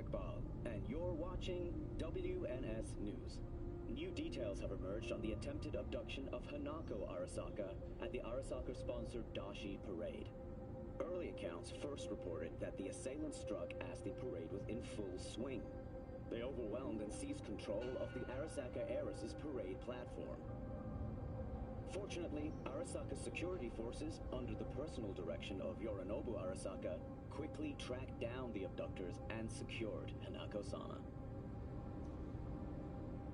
Iqbal, and you're watching WNS News. New details have emerged on the attempted abduction of Hanako Arasaka at the Arasaka-sponsored Dashi Parade. Early accounts first reported that the assailants struck as the parade was in full swing. They overwhelmed and seized control of the Arasaka heiress's parade platform. Fortunately, Arasaka's security forces, under the personal direction of Yorinobu Arasaka, quickly tracked down the abductors and secured Hanako-sama.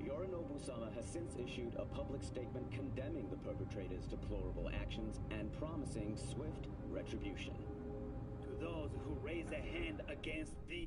Yorinobu-sama has since issued a public statement condemning the perpetrators' deplorable actions and promising swift retribution. To those who raise a hand against the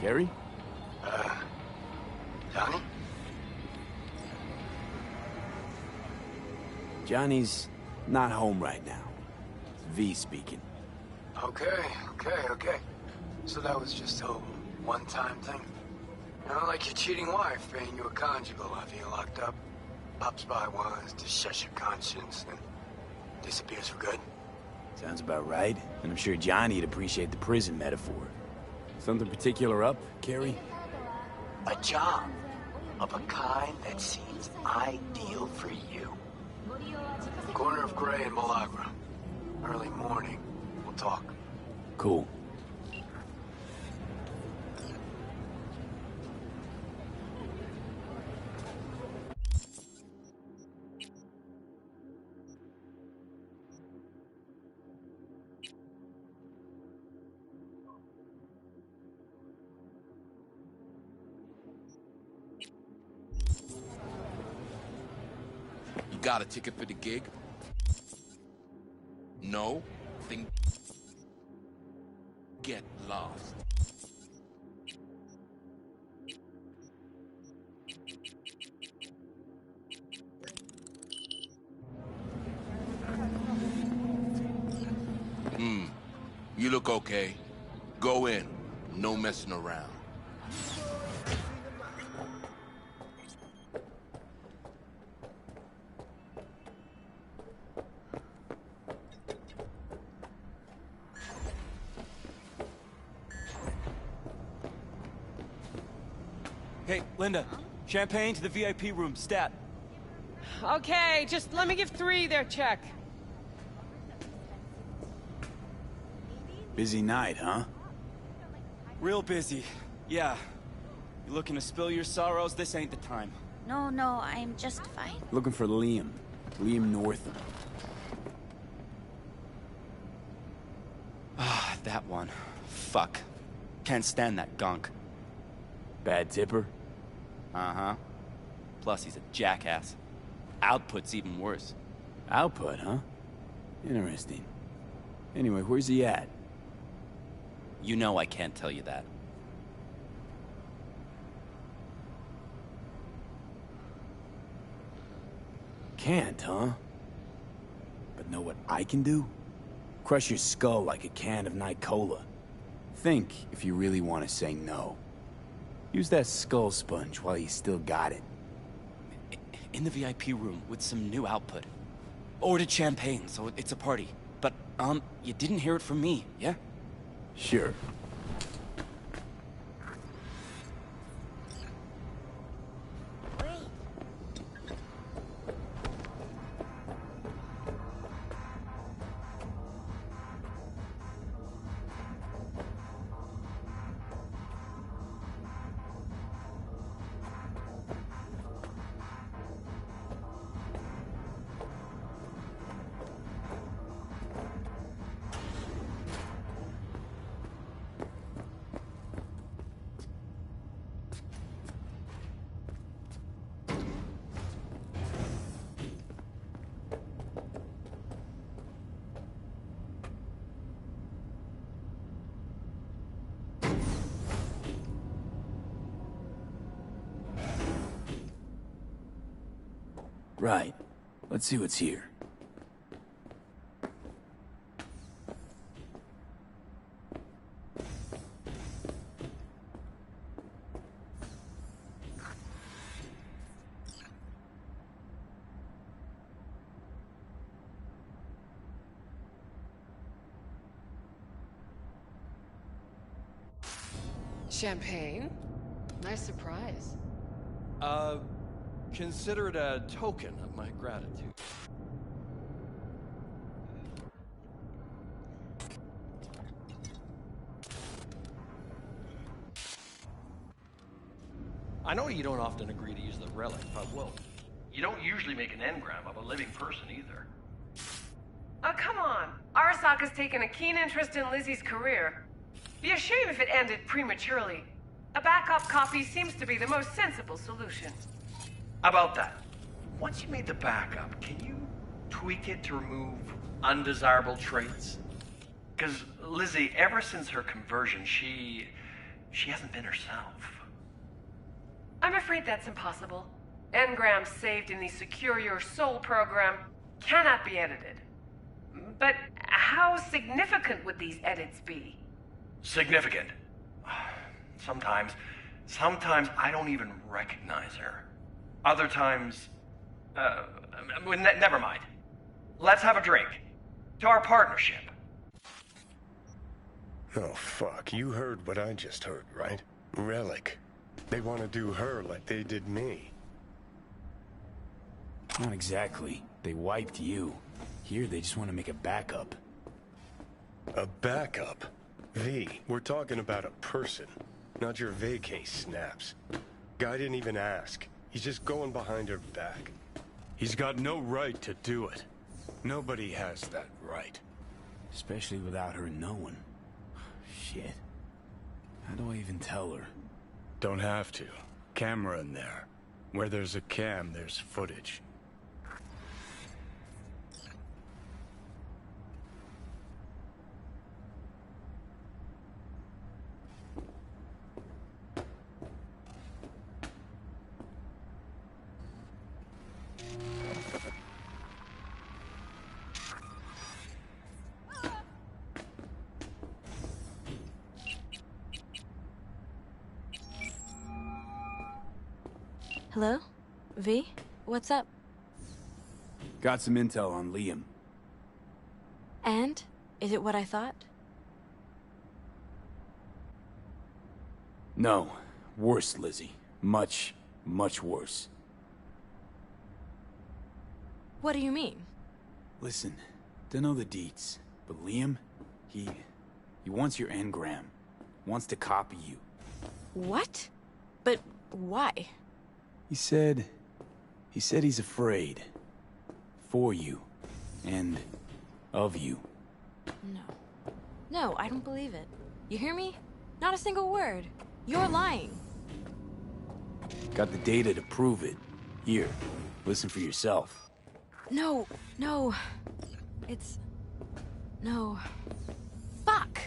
Gary? Johnny? Johnny's not home right now. It's V speaking. Okay. So that was just a one-time thing? You know, like your cheating wife paying you a conjugal after you're locked up. Pops by once to shush your conscience, then disappears for good. Sounds about right. And I'm sure Johnny'd appreciate the prison metaphor. Something particular up, Carrie? A job of a kind that seems ideal for you. Corner of Gray and Malagra. Early morning. We'll talk. Cool. Got a ticket for the gig? No? Then get lost. You look okay. Go in. No messing around. Hey, Linda. Champagne to the VIP room, stat. Okay, just let me give 3 their check. Busy night, huh? Real busy. Yeah. You looking to spill your sorrows? This ain't the time. No, I'm just fine. Looking for Liam. Liam Northam. Ah, that one. Fuck. Can't stand that gunk. Bad tipper? Uh-huh. Plus, he's a jackass. Output's even worse. Output, huh? Interesting. Anyway, where's he at? You know I can't tell you that. Can't, huh? But know what I can do? Crush your skull like a can of Night Cola. Think if you really want to say no. Use that skull sponge while you still got it. In the VIP room with some new output. Ordered champagne, so it's a party. But, you didn't hear it from me, yeah? Sure. Right. Let's see what's here. Champagne? Nice surprise. Consider it a token of my gratitude. I know you don't often agree to use the relic, but well, you don't usually make an engram of a living person either. Oh, come on. Arasaka's taken a keen interest in Lizzie's career. Be a shame if it ended prematurely. A backup copy seems to be the most sensible solution. About that, once you made the backup, can you tweak it to remove undesirable traits? Because Lizzie, ever since her conversion, she She hasn't been herself. I'm afraid that's impossible. Engrams saved in the Secure Your Soul program cannot be edited. But how significant would these edits be? Significant. Sometimes I don't even recognize her. Other times, never mind. Let's have a drink. To our partnership. Oh, fuck. You heard what I just heard, right? Relic. They want to do her like they did me. Not exactly. They wiped you. Here, they just want to make a backup. A backup? V, we're talking about a person, not your vacay snaps. Guy didn't even ask. He's just going behind her back. He's got no right to do it. Nobody has that right. Especially without her knowing. Shit. How do I even tell her? Don't have to. Camera in there. Where there's a cam, there's footage. Hello? V? What's up? Got some intel on Liam. And? Is it what I thought? No. Worse, Lizzie. Much, much worse. What do you mean? Listen, don't know the deets, but Liam, he wants your engram. Wants to copy you. What? But why? He said he's afraid. For you. And of you. No. No, I don't believe it. You hear me? Not a single word. You're lying. Got the data to prove it. Here, listen for yourself. No, no. No. Fuck!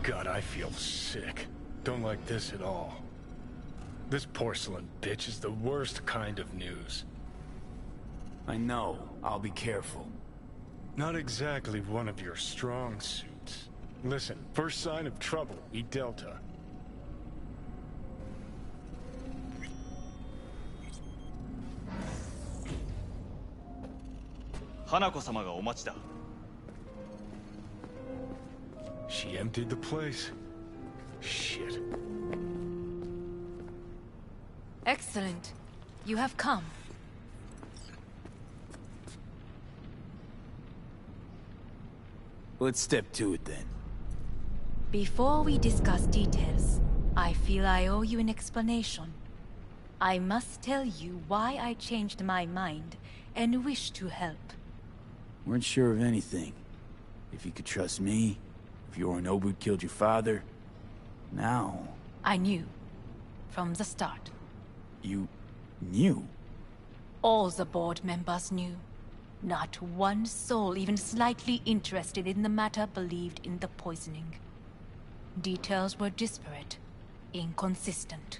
God, I feel sick. Don't like this at all. This porcelain bitch is the worst kind of news. I know. I'll be careful. Not exactly one of your strong suits. Listen, first sign of trouble, we Delta. 花子様がお待ちだ。 She emptied the place. Shit. Excellent. You have come. Let's step to it then. Before we discuss details, I feel I owe you an explanation. I must tell you why I changed my mind and wish to help. Weren't sure of anything. If you could trust me, if Yorinobu killed your father, now... I knew. From the start. You... knew? All the board members knew. Not one soul even slightly interested in the matter believed in the poisoning. Details were disparate, inconsistent.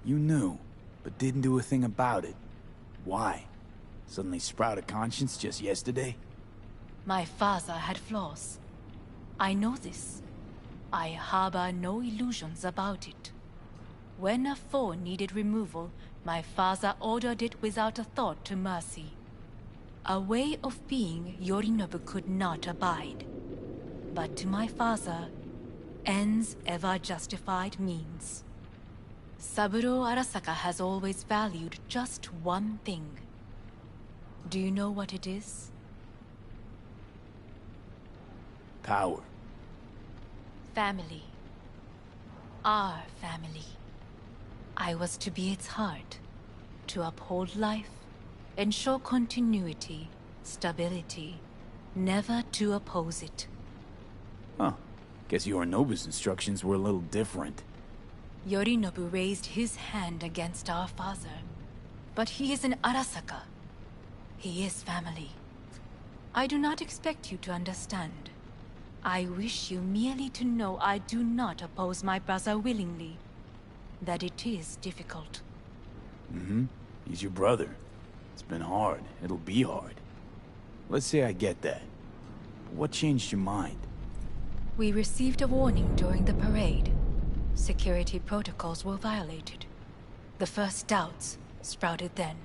You knew, but didn't do a thing about it. Why? Suddenly sprout a conscience just yesterday? My father had flaws. I know this. I harbor no illusions about it. When a foe needed removal, my father ordered it without a thought to mercy. A way of being Yorinobu could not abide. But to my father, ends ever justified means. Saburo Arasaka has always valued just one thing. Do you know what it is? Power. Family. Our family. I was to be its heart, to uphold life, ensure continuity, stability, never to oppose it. Huh. Guess Yorinobu's instructions were a little different. Yorinobu raised his hand against our father, but he is an Arasaka. He is family. I do not expect you to understand. I wish you merely to know I do not oppose my brother willingly. That it is difficult. Mm-hmm. He's your brother. It's been hard. It'll be hard. Let's say I get that. But what changed your mind? We received a warning during the parade. Security protocols were violated. The first doubts sprouted then.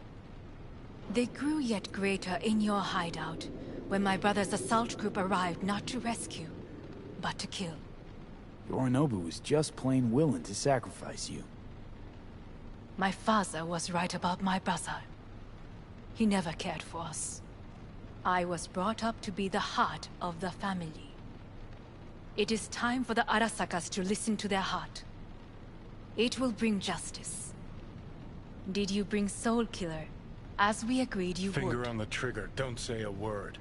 They grew yet greater in your hideout, when my brother's assault group arrived not to rescue, but to kill. Yorinobu was just plain willing to sacrifice you. My father was right about my brother. He never cared for us. I was brought up to be the heart of the family. It is time for the Arasakas to listen to their heart. It will bring justice. Did you bring Soul Killer, as we agreed you would? Finger on the trigger, don't say a word.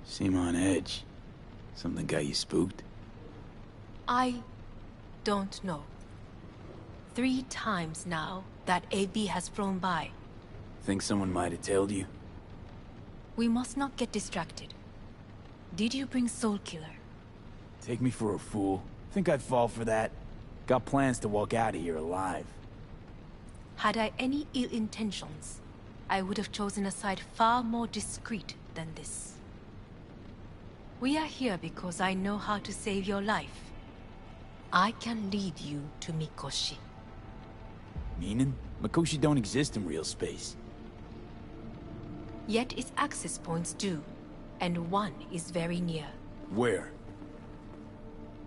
Seem on edge. Something got you spooked? I don't know. 3 times now that AB has flown by. Think someone might have told you? We must not get distracted. Did you bring Soul Killer? Take me for a fool. Think I'd fall for that? Got plans to walk out of here alive. Had I any ill intentions, I would have chosen a side far more discreet than this. We are here because I know how to save your life. I can lead you to Mikoshi. Meaning? Mikoshi don't exist in real space. Yet its access points do, and one is very near. Where?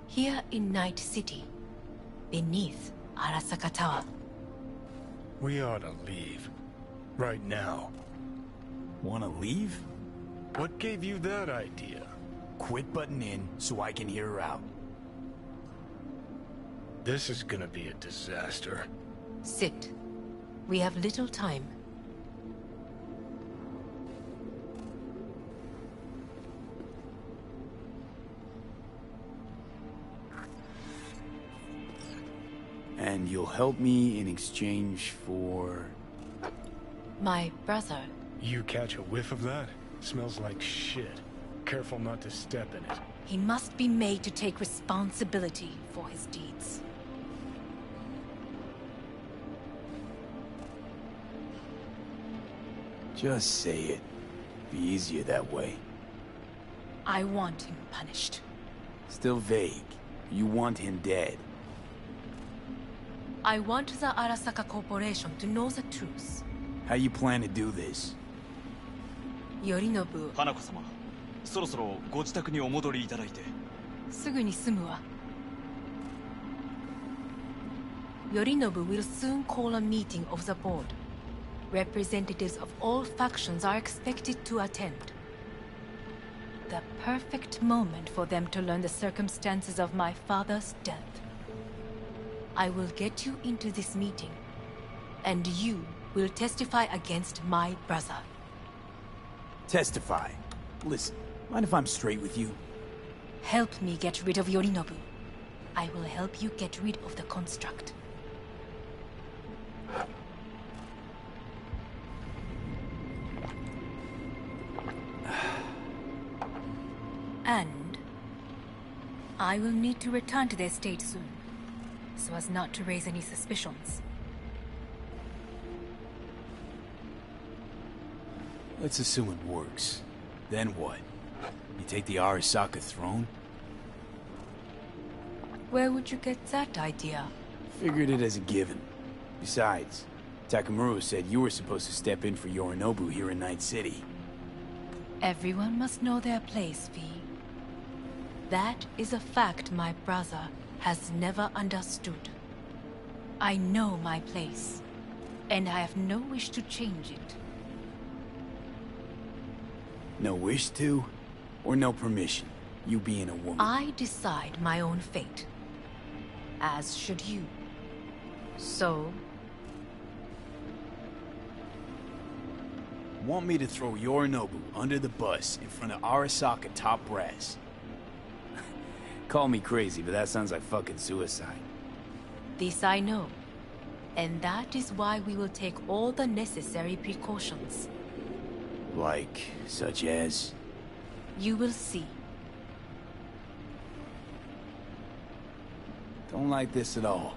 Here in Night City, beneath Arasaka Tower. We ought to leave. Right now. Wanna leave? What gave you that idea? Quit butting in so I can hear her out. This is gonna be a disaster. Sit. We have little time. And you'll help me in exchange for... My brother. You catch a whiff of that? Smells like shit. Careful not to step in it. He must be made to take responsibility for his deeds. Just say it. Be easier that way. I want him punished. Still vague. You want him dead. I want the Arasaka Corporation to know the truth. How you plan to do this? Yorinobu. 花子様、そろそろご自宅にお戻りいただいて。すぐに済むわ。Yorinobu will soon call a meeting of the board. Representatives of all factions are expected to attend. The perfect moment for them to learn the circumstances of my father's death. I will get you into this meeting, and you will testify against my brother. Testify? Listen, mind if I'm straight with you? Help me get rid of Yorinobu. I will help you get rid of the construct. And I will need to return to the estate soon, so as not to raise any suspicions. Let's assume it works. Then what? You take the Arasaka throne? Where would you get that idea? Figured it as a given. Besides, Takamura said you were supposed to step in for Yorinobu here in Night City. Everyone must know their place, V. That is a fact my brother has never understood. I know my place, and I have no wish to change it. No wish to? Or no permission? You being a woman? I decide my own fate. As should you. So... Want me to throw Yorinobu under the bus in front of Arasaka top brass? Call me crazy, but that sounds like fucking suicide. This I know. And that is why we will take all the necessary precautions. Like, such as? You will see. Don't like this at all.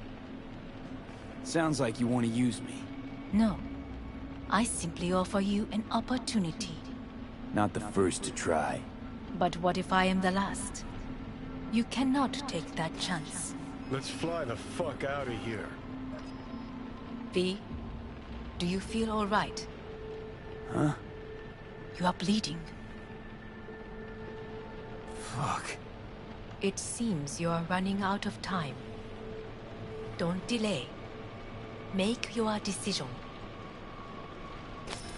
Sounds like you want to use me. No. I simply offer you an opportunity. Not the first to try. But what if I am the last? You cannot take that chance. Let's fly the fuck out of here. V, do you feel all right? Huh? You are bleeding. Fuck. It seems you are running out of time. Don't delay. Make your decision.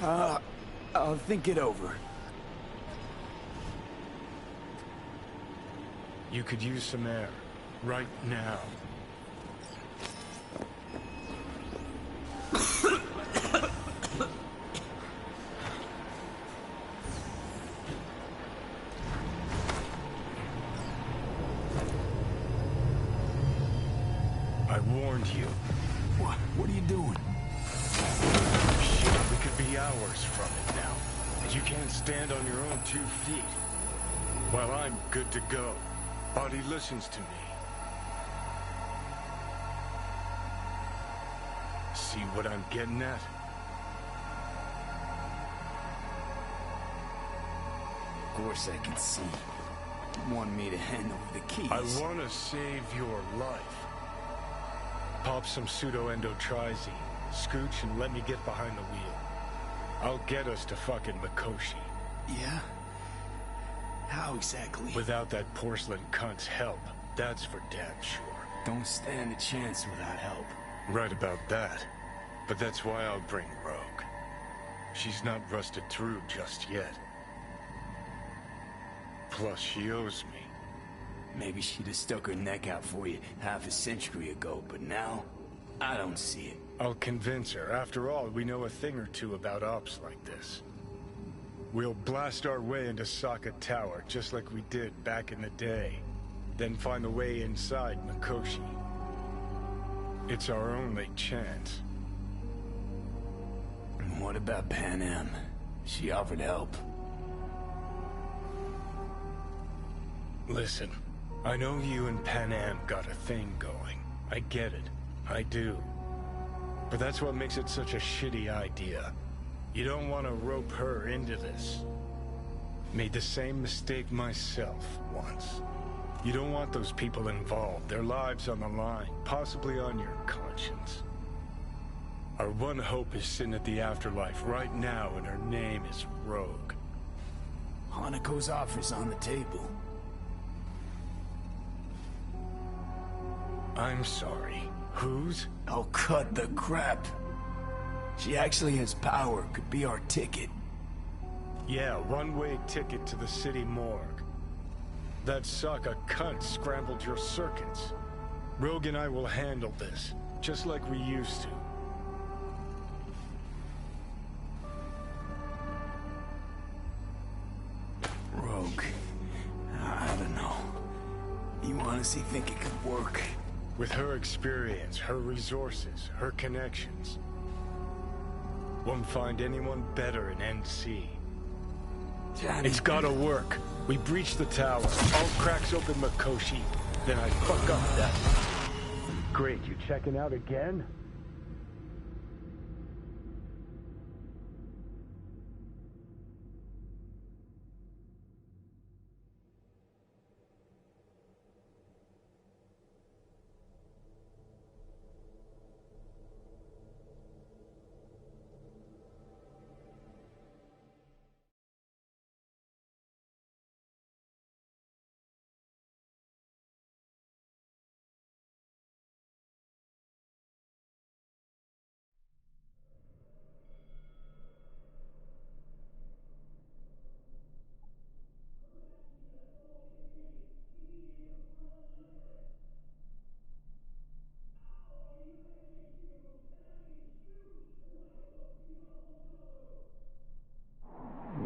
I'll think it over. You could use some air. Right now. I warned you. What are you doing? Shit, we could be hours from it now. And you can't stand on your own 2 feet. Well, I'm good to go. Body listens to me. See what I'm getting at? Of course I can see. You want me to hand over the keys. I want to save your life. Pop some pseudo-endotrizine, scooch, and let me get behind the wheel. I'll get us to fucking Mikoshi. Yeah? How exactly? Without that porcelain cunt's help, that's for damn sure. Don't stand a chance without help. Right about that. But that's why I'll bring Rogue. She's not rusted through just yet. Plus, she owes me. Maybe she'd have stuck her neck out for you half a century ago, but now, I don't see it. I'll convince her. After all, we know a thing or two about ops like this. We'll blast our way into Sokka Tower, just like we did back in the day. Then find the way inside Mikoshi. It's our only chance. And what about Pan Am? She offered help. Listen, I know you and Pan Am got a thing going. I get it. I do. But that's what makes it such a shitty idea. You don't want to rope her into this. Made the same mistake myself once. You don't want those people involved, their lives on the line, possibly on your conscience. Our one hope is sitting at the afterlife right now, and her name is Rogue. Hanako's offer's on the table. I'm sorry. Whose? Oh, cut the crap. She actually has power, could be our ticket. Yeah, one-way ticket to the city morgue. That sucker cunt scrambled your circuits. Rogue and I will handle this, just like we used to. Rogue. I don't know. You honestly think it could work? With her experience, her resources, her connections. Won't find anyone better in NC. Johnny. It's gotta work. We breach the tower. All cracks open Mikoshi. Then I fuck up that. Great, you checking out again?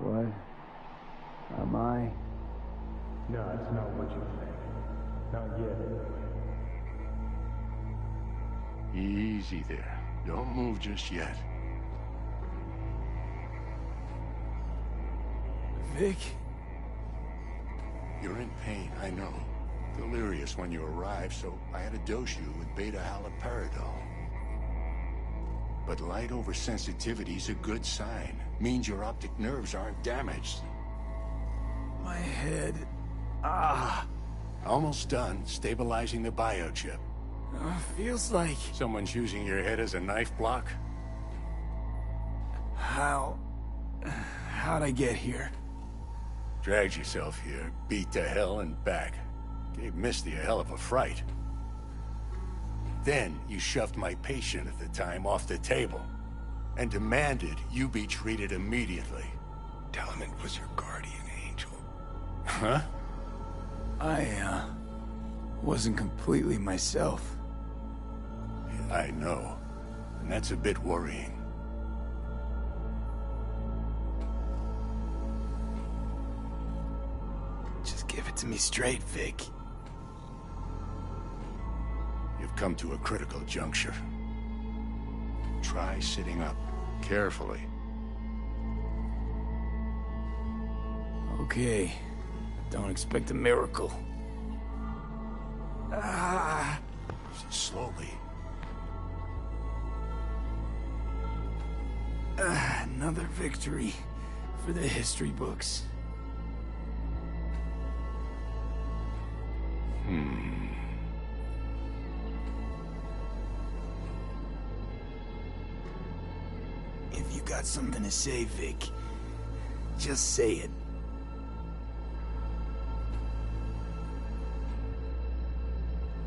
What am I? No, it's not what you think. Not yet, anyway. Easy there. Don't move just yet. Vic? You're in pain, I know. Delirious when you arrived, so I had to dose you with beta-haloperidol. But light oversensitivity's a good sign. Means your optic nerves aren't damaged. My head. Ah. Almost done stabilizing the biochip. Feels like... Someone's using your head as a knife block? How'd I get here? Dragged yourself here, beat to hell and back. Gave Misty a hell of a fright. Then you shoved my patient at the time off the table and demanded you be treated immediately. Tell him it was your guardian angel. Huh? I, wasn't completely myself. I know. And that's a bit worrying. Just give it to me straight, Vic. You've come to a critical juncture. Try sitting up, carefully. Okay. Don't expect a miracle. Ah. Slowly. Another victory for the history books. If you got something to say, Vic, just say it.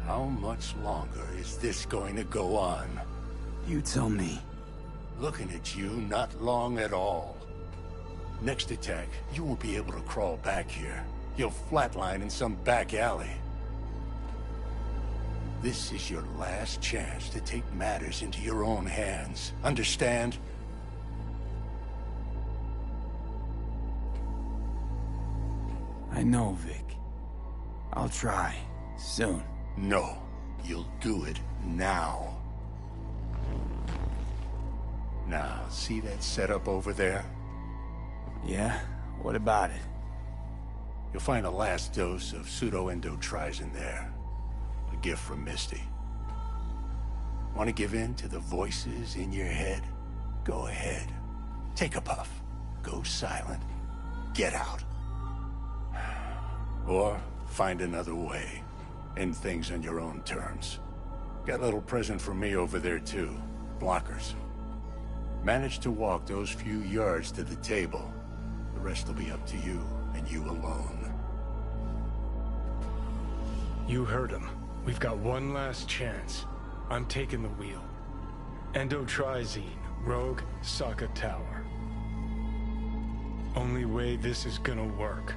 How much longer is this going to go on? You tell me. Looking at you, not long at all. Next attack, you won't be able to crawl back here. You'll flatline in some back alley. This is your last chance to take matters into your own hands. Understand? I know, Vic. I'll try. Soon. No. You'll do it now. Now, see that setup over there? Yeah? What about it? You'll find a last dose of pseudo-endotrizin there. A gift from Misty. Want to give in to the voices in your head? Go ahead. Take a puff. Go silent. Get out. Or find another way. End things on your own terms. Got a little present for me over there too. Blockers. Manage to walk those few yards to the table. The rest will be up to you, and you alone. You heard him. We've got one last chance. I'm taking the wheel. Endotrizine, Rogue, Sokka Tower. Only way this is gonna work.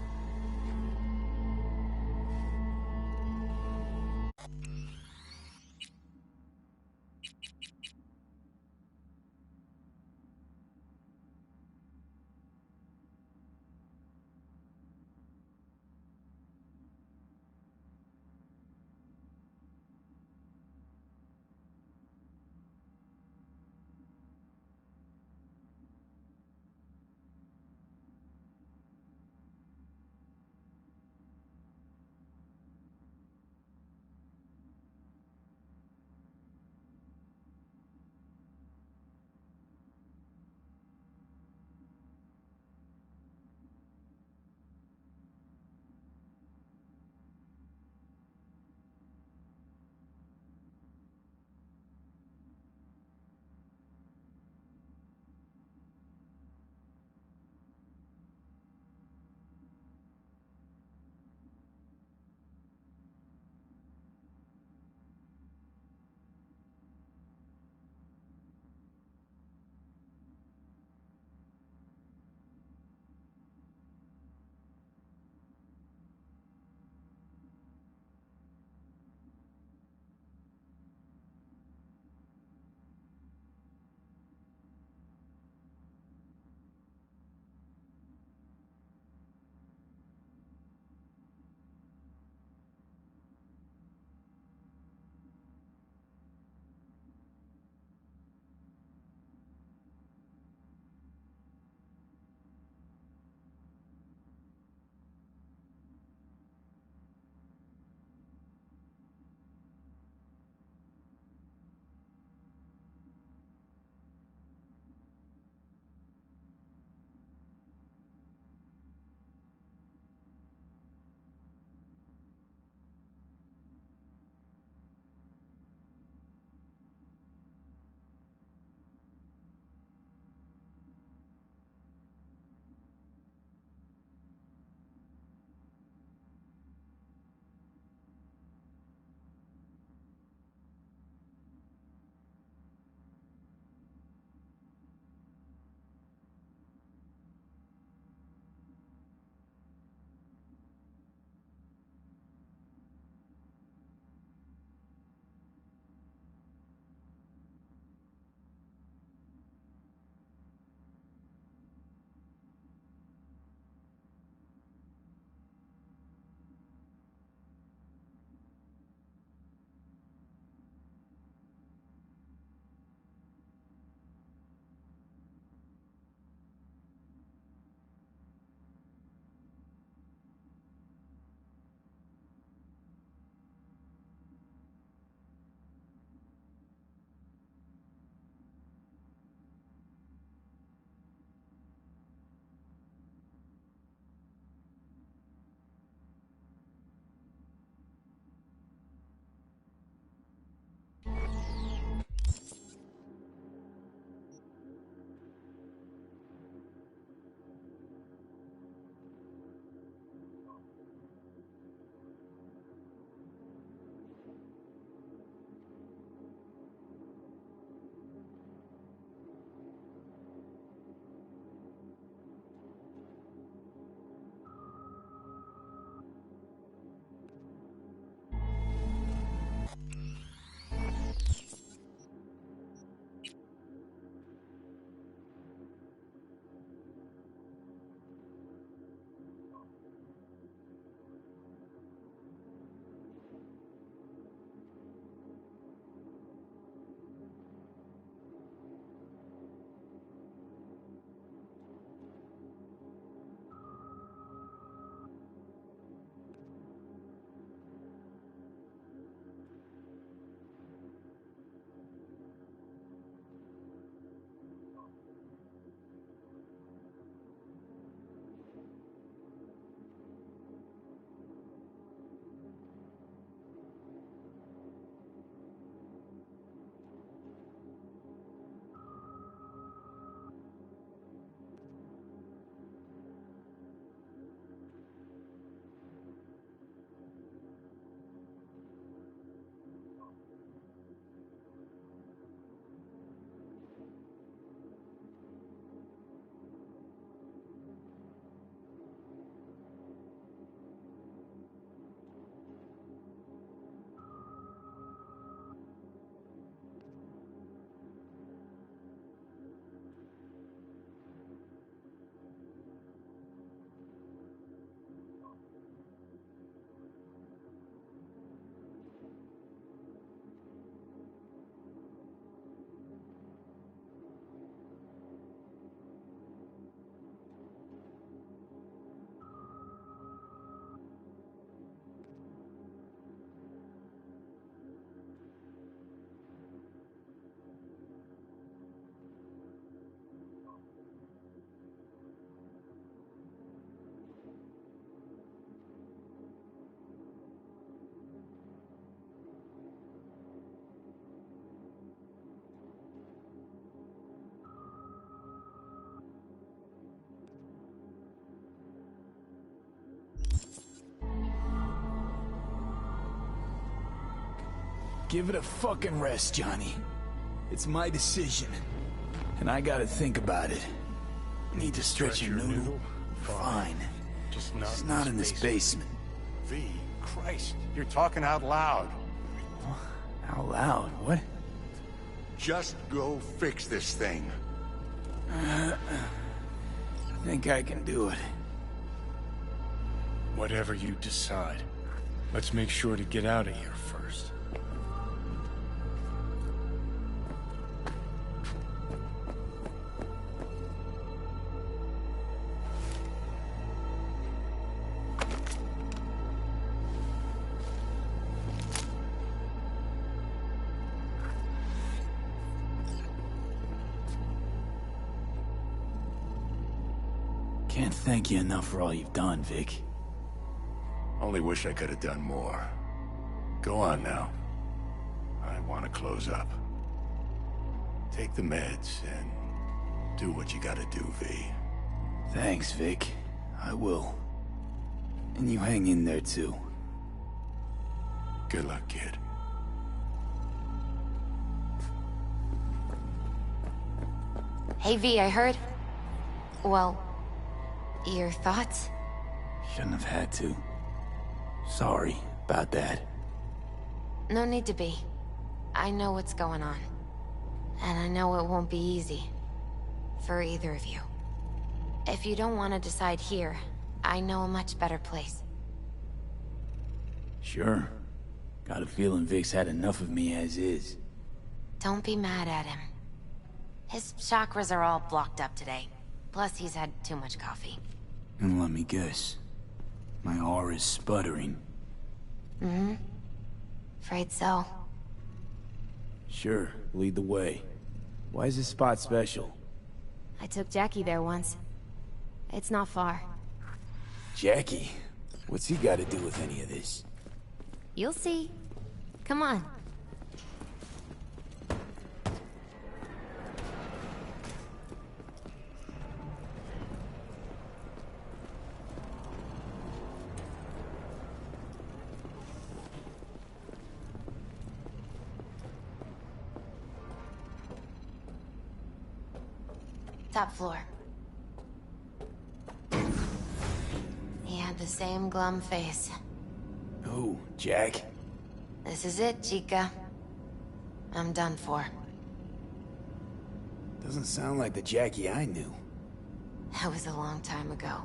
Give it a fucking rest, Johnny. It's my decision. And I gotta think about it. Need to stretch your noodle? Fine. Just not in this basement. V, Christ, you're talking out loud. Out loud? What? Just go fix this thing. I think I can do it. Whatever you decide. Let's make sure to get out of here first. Can't thank you enough for all you've done, Vic. Only wish I could have done more. Go on now. I want to close up. Take the meds and do what you gotta do, V. Thanks, Vic. I will. And you hang in there, too. Good luck, kid. Hey, V, I heard... Well... Your thoughts? Shouldn't have had to. Sorry about that. No need to be. I know what's going on. And I know it won't be easy. For either of you. If you don't want to decide here, I know a much better place. Sure. Got a feeling Vic's had enough of me as is. Don't be mad at him. His chakras are all blocked up today. Plus, he's had too much coffee. And let me guess. My aura's sputtering. Mm-hmm. Afraid so. Sure, lead the way. Why is this spot special? I took Jackie there once. It's not far. Jackie? What's he got to do with any of this? You'll see. Come on. Top floor. He had the same glum face. Who, Jack? This is it, Chica. I'm done for. Doesn't sound like the Jackie I knew. That was a long time ago.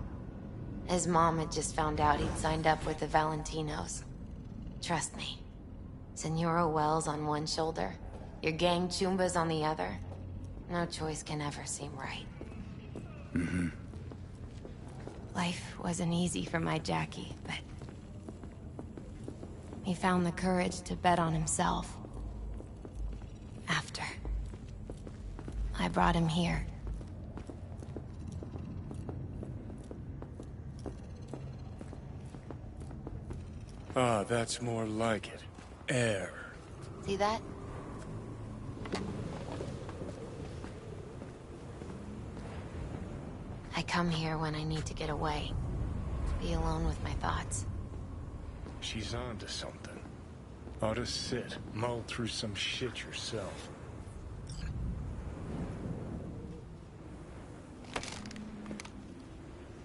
His mom had just found out he'd signed up with the Valentinos. Trust me. Senora Wells on one shoulder, your gang Chumbas on the other. No choice can ever seem right. Mm-hmm. Life wasn't easy for my Jackie, but... he found the courage to bet on himself. After. I brought him here. Ah, that's more like it. Air. See that? I come here when I need to get away. Be alone with my thoughts. She's on to something. Ought to sit, mull through some shit yourself.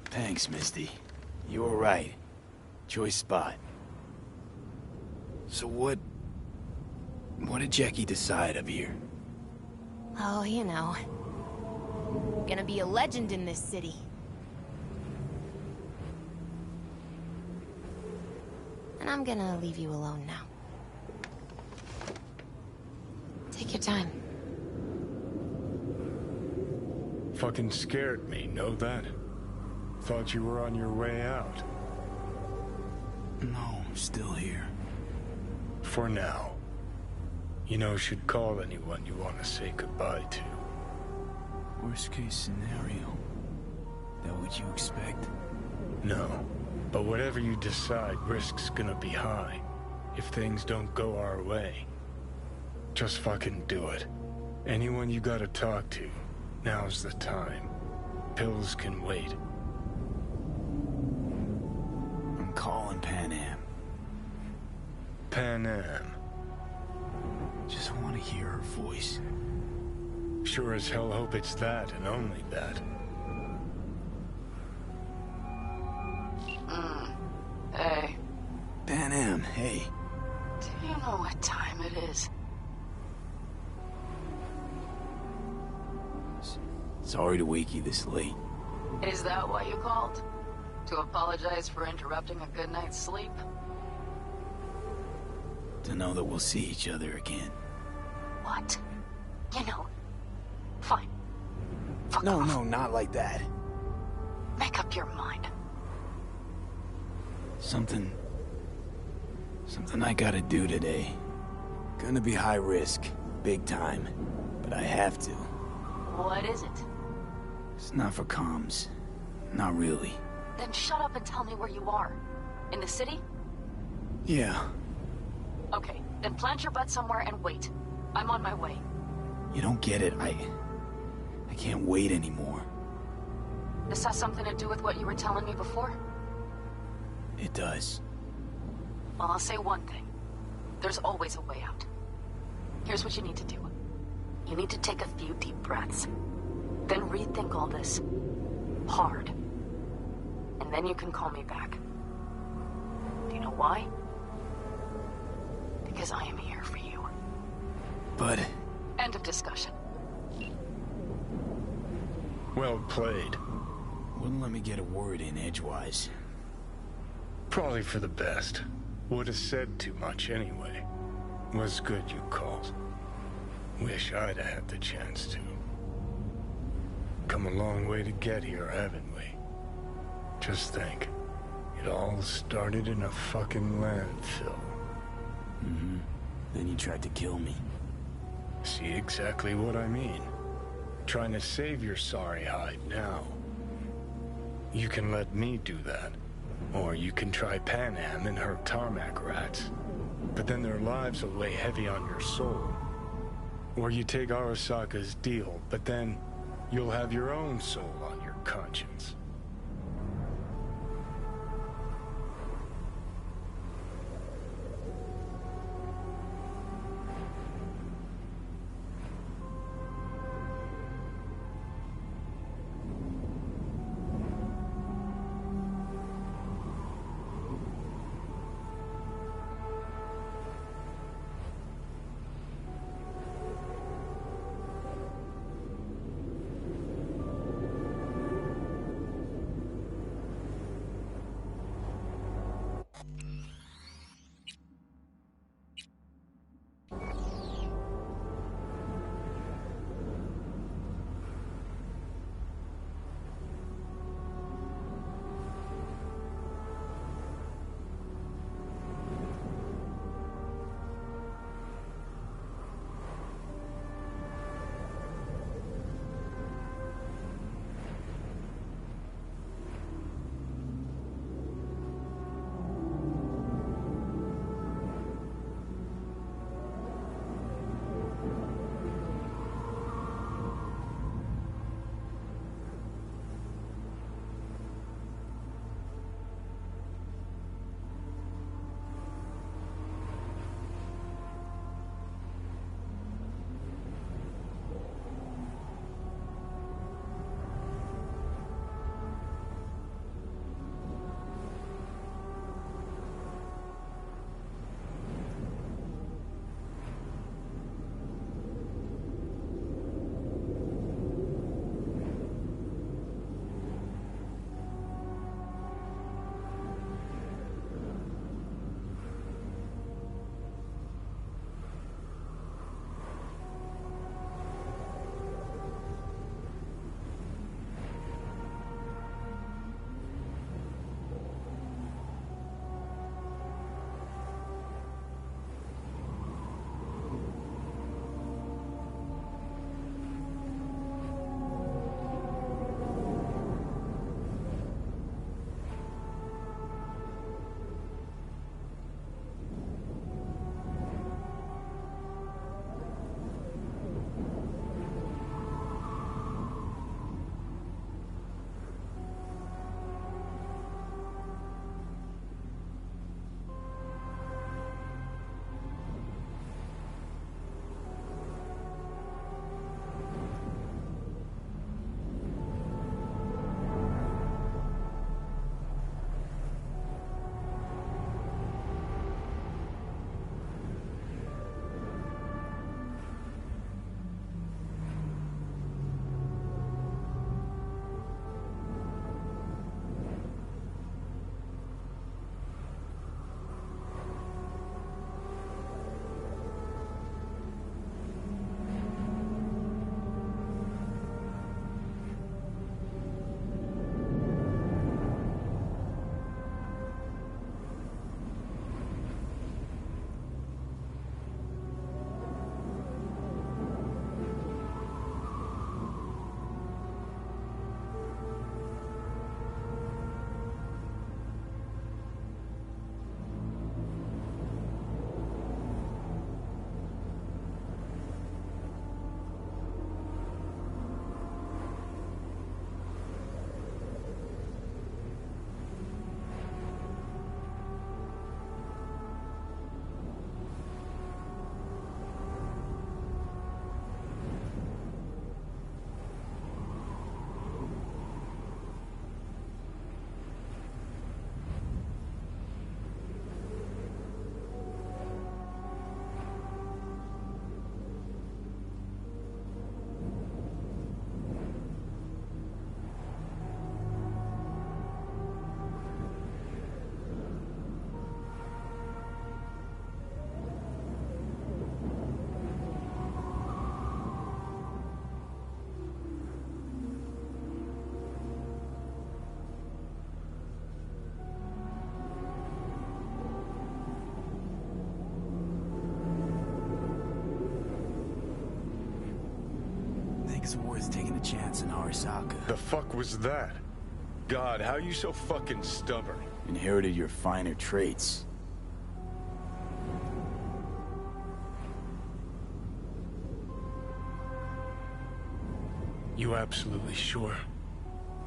Thanks, Misty. You were right. Choice spot. So what did Jackie decide up here? Oh, you know. Gonna be a legend in this city. And I'm gonna leave you alone now. Take your time. Fucking scared me, know that? Thought you were on your way out. No, I'm still here. For now. You know, should call anyone you want to say goodbye to. Worst case scenario. That what you expect? No. But whatever you decide, risk's gonna be high. If things don't go our way. Just fucking do it. Anyone you gotta talk to, now's the time. Pills can wait. I'm calling Pan Am. Pan Am. Just want to hear her voice. Sure as hell hope it's that and only that. Hey. Pan Am, hey. Do you know what time it is? Sorry to wake you this late. Is that why you called? To apologize for interrupting a good night's sleep? To know that we'll see each other again. What? You know, fine. No, not like that. Make up your mind. Something I gotta do today. Gonna be high risk, big time, but I have to. What is it? It's not for comms. Not really. Then shut up and tell me where you are. In the city? Yeah. Okay, then plant your butt somewhere and wait. I'm on my way. You don't get it. I can't wait anymore. This has something to do with what you were telling me before? It does. Well, I'll say one thing. There's always a way out. Here's what you need to do. You need to take a few deep breaths. Then rethink all this. Hard. And then you can call me back. Do you know why? Because I am here for you. But... End of discussion. Well played. Wouldn't let me get a word in edgewise. Probably for the best. Would have said too much anyway. Was good you called. Wish I'd have had the chance to. Come a long way to get here, haven't we? Just think. It all started in a fucking landfill. Mm-hmm. Then you tried to kill me. See exactly what I mean. Trying to save your sorry hide now. You can let me do that. Or you can try Pan Am and her tarmac rats. But then their lives will weigh heavy on your soul. Or you take Arasaka's deal, but then you'll have your own soul on your conscience. Was it worth taking a chance in Arasaka? The fuck was that? God, how you so fucking stubborn? Inherited your finer traits. You absolutely sure?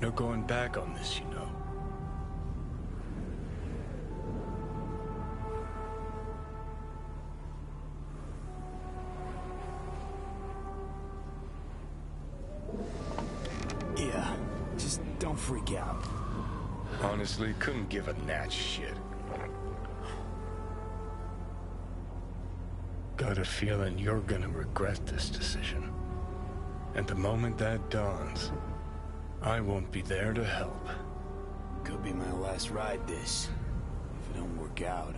No going back on this, you know. Yeah, just don't freak out. Honestly, couldn't give a gnat's shit. Got a feeling you're gonna regret this decision. And the moment that dawns, I won't be there to help. Could be my last ride this. If it don't work out,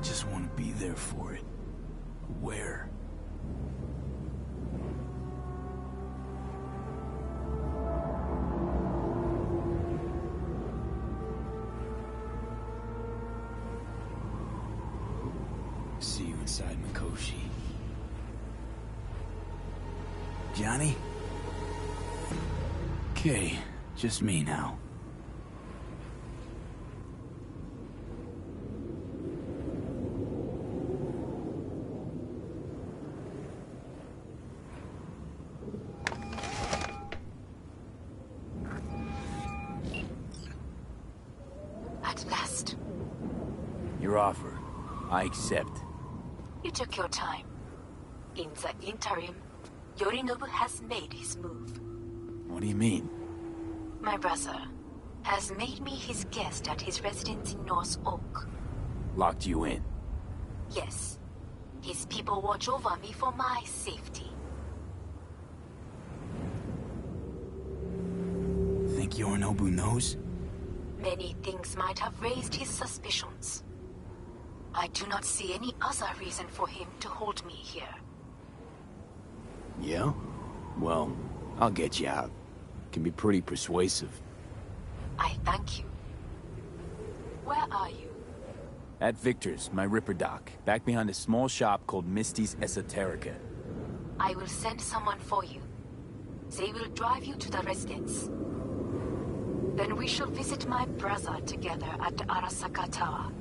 just want to be there for it. Where? See you inside Mikoshi. Johnny? Okay, just me now. At last. Your offer. I accept. You took your time. In the interim, Yorinobu has made his move. What do you mean? My brother has made me his guest at his residence in North Oak. Locked you in? Yes. His people watch over me for my safety. Think Yorinobu knows? Many things might have raised his suspicions. I do not see any other reason for him to hold me here. Yeah? Well, I'll get you out. Can be pretty persuasive. I thank you. Where are you? At Victor's, my Ripper Dock, back behind a small shop called Misty's Esoterica. I will send someone for you. They will drive you to the residence. Then we shall visit my brother together at the Arasaka Tower.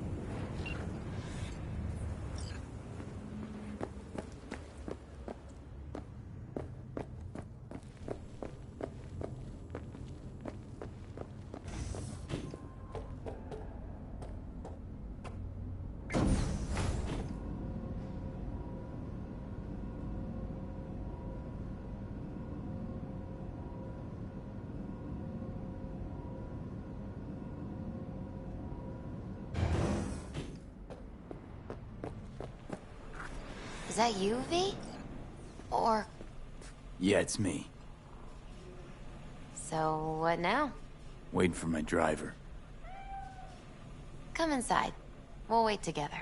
Is that you, V? Or... Yeah, it's me. So, what now? Waiting for my driver. Come inside. We'll wait together.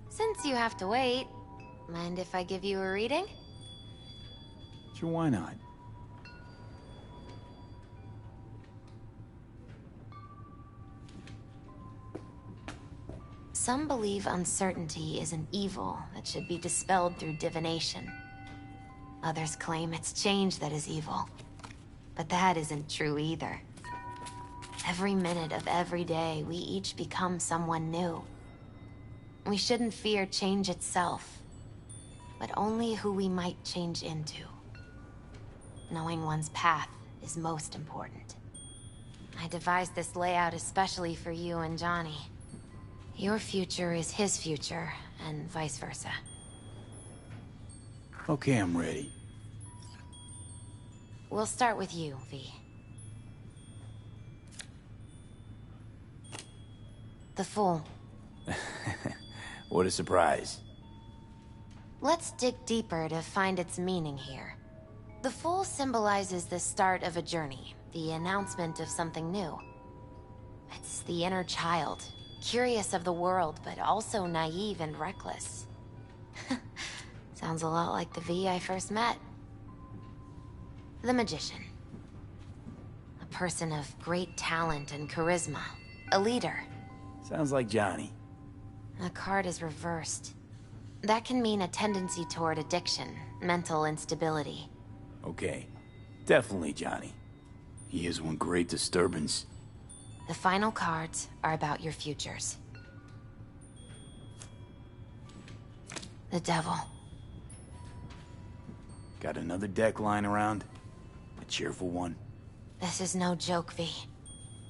Since you have to wait, mind if I give you a reading? Sure, why not? Some believe uncertainty is an evil that should be dispelled through divination. Others claim it's change that is evil. But that isn't true either. Every minute of every day, we each become someone new. We shouldn't fear change itself, but only who we might change into. Knowing one's path is most important. I devised this layout especially for you and Johnny. Your future is his future, and vice versa. Okay, I'm ready. We'll start with you, V. The Fool. What a surprise. Let's dig deeper to find its meaning here. The Fool symbolizes the start of a journey, the announcement of something new. It's the inner child, Curious of the world, but also naive and reckless. Sounds a lot like the V I first met. The magician. A person of great talent and charisma. A leader. Sounds like Johnny. The card is reversed. That can mean a tendency toward addiction, mental instability. Okay. Definitely Johnny. He is one great disturbance. The final cards are about your futures. The devil. Got another deck lying around? A cheerful one? This is no joke, V.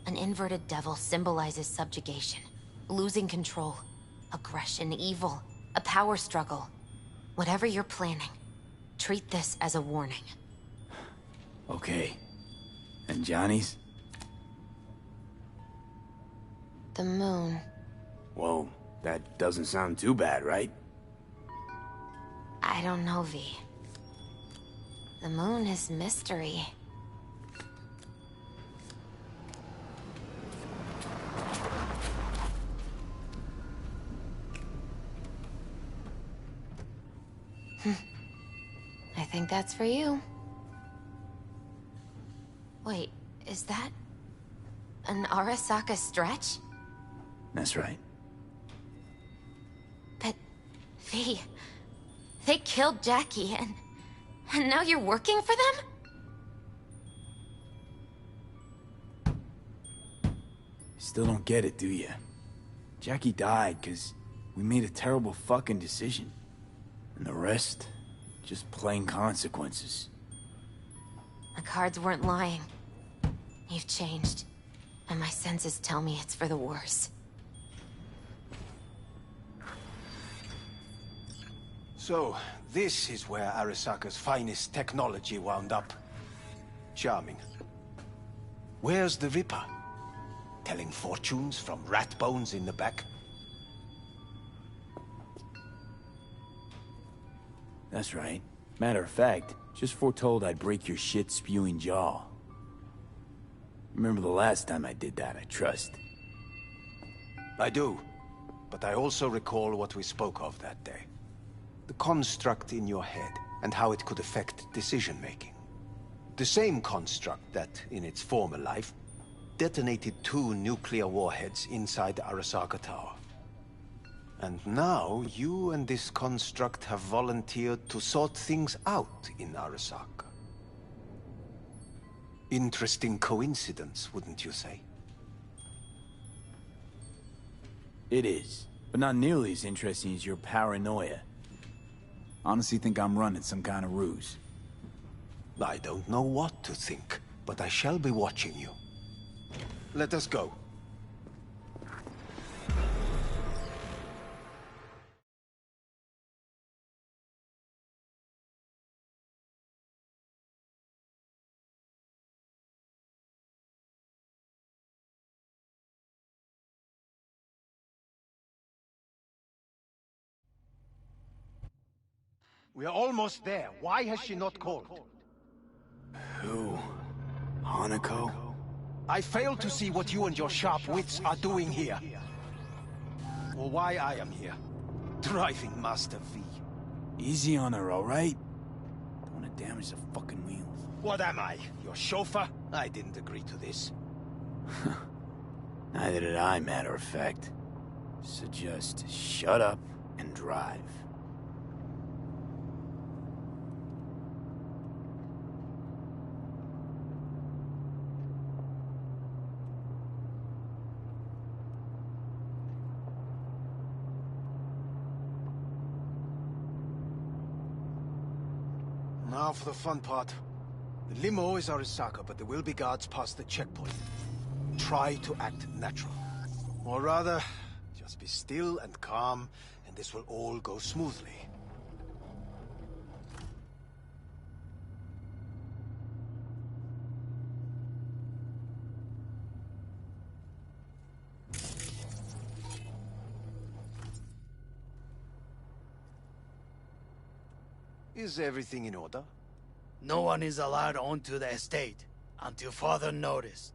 An inverted devil symbolizes subjugation, losing control, aggression, evil, a power struggle. Whatever you're planning, treat this as a warning. Okay. And Johnny's? The moon. Whoa, that doesn't sound too bad, right? I don't know, V. The moon is mystery. I think that's for you. Wait, is that an Arasaka stretch? That's right. But, V, they killed Jackie and now you're working for them? Still don't get it, do you? Jackie died because we made a terrible fucking decision. And the rest, just plain consequences. The cards weren't lying. You've changed. And my senses tell me it's for the worse. So, this is where Arasaka's finest technology wound up. Charming. Where's the Ripper? Telling fortunes from rat bones in the back? That's right. Matter of fact, just foretold I'd break your shit-spewing jaw. Remember the last time I did that, I trust. I do. But I also recall what we spoke of that day. The construct in your head, and how it could affect decision-making. The same construct that, in its former life, detonated 2 nuclear warheads inside the Arasaka Tower. And now, you and this construct have volunteered to sort things out in Arasaka. Interesting coincidence, wouldn't you say? It is, but not nearly as interesting as your paranoia. Honestly think I'm running some kind of ruse. I don't know what to think, but I shall be watching you. Let us go. We are almost there. Why has she not called? Who? Hanako? I fail to see what you and your sharp wits are doing here. Or why I am here. Driving Master V. Easy on her, alright? Don't want to damage the fucking wheels. What am I? Your chauffeur? I didn't agree to this. Neither did I, matter of fact. So just shut up and drive. Now for the fun part. The limo is Arasaka, but there will be guards past the checkpoint. Try to act natural. Or rather, just be still and calm, and this will all go smoothly. Is everything in order? No one is allowed onto the estate until further notice,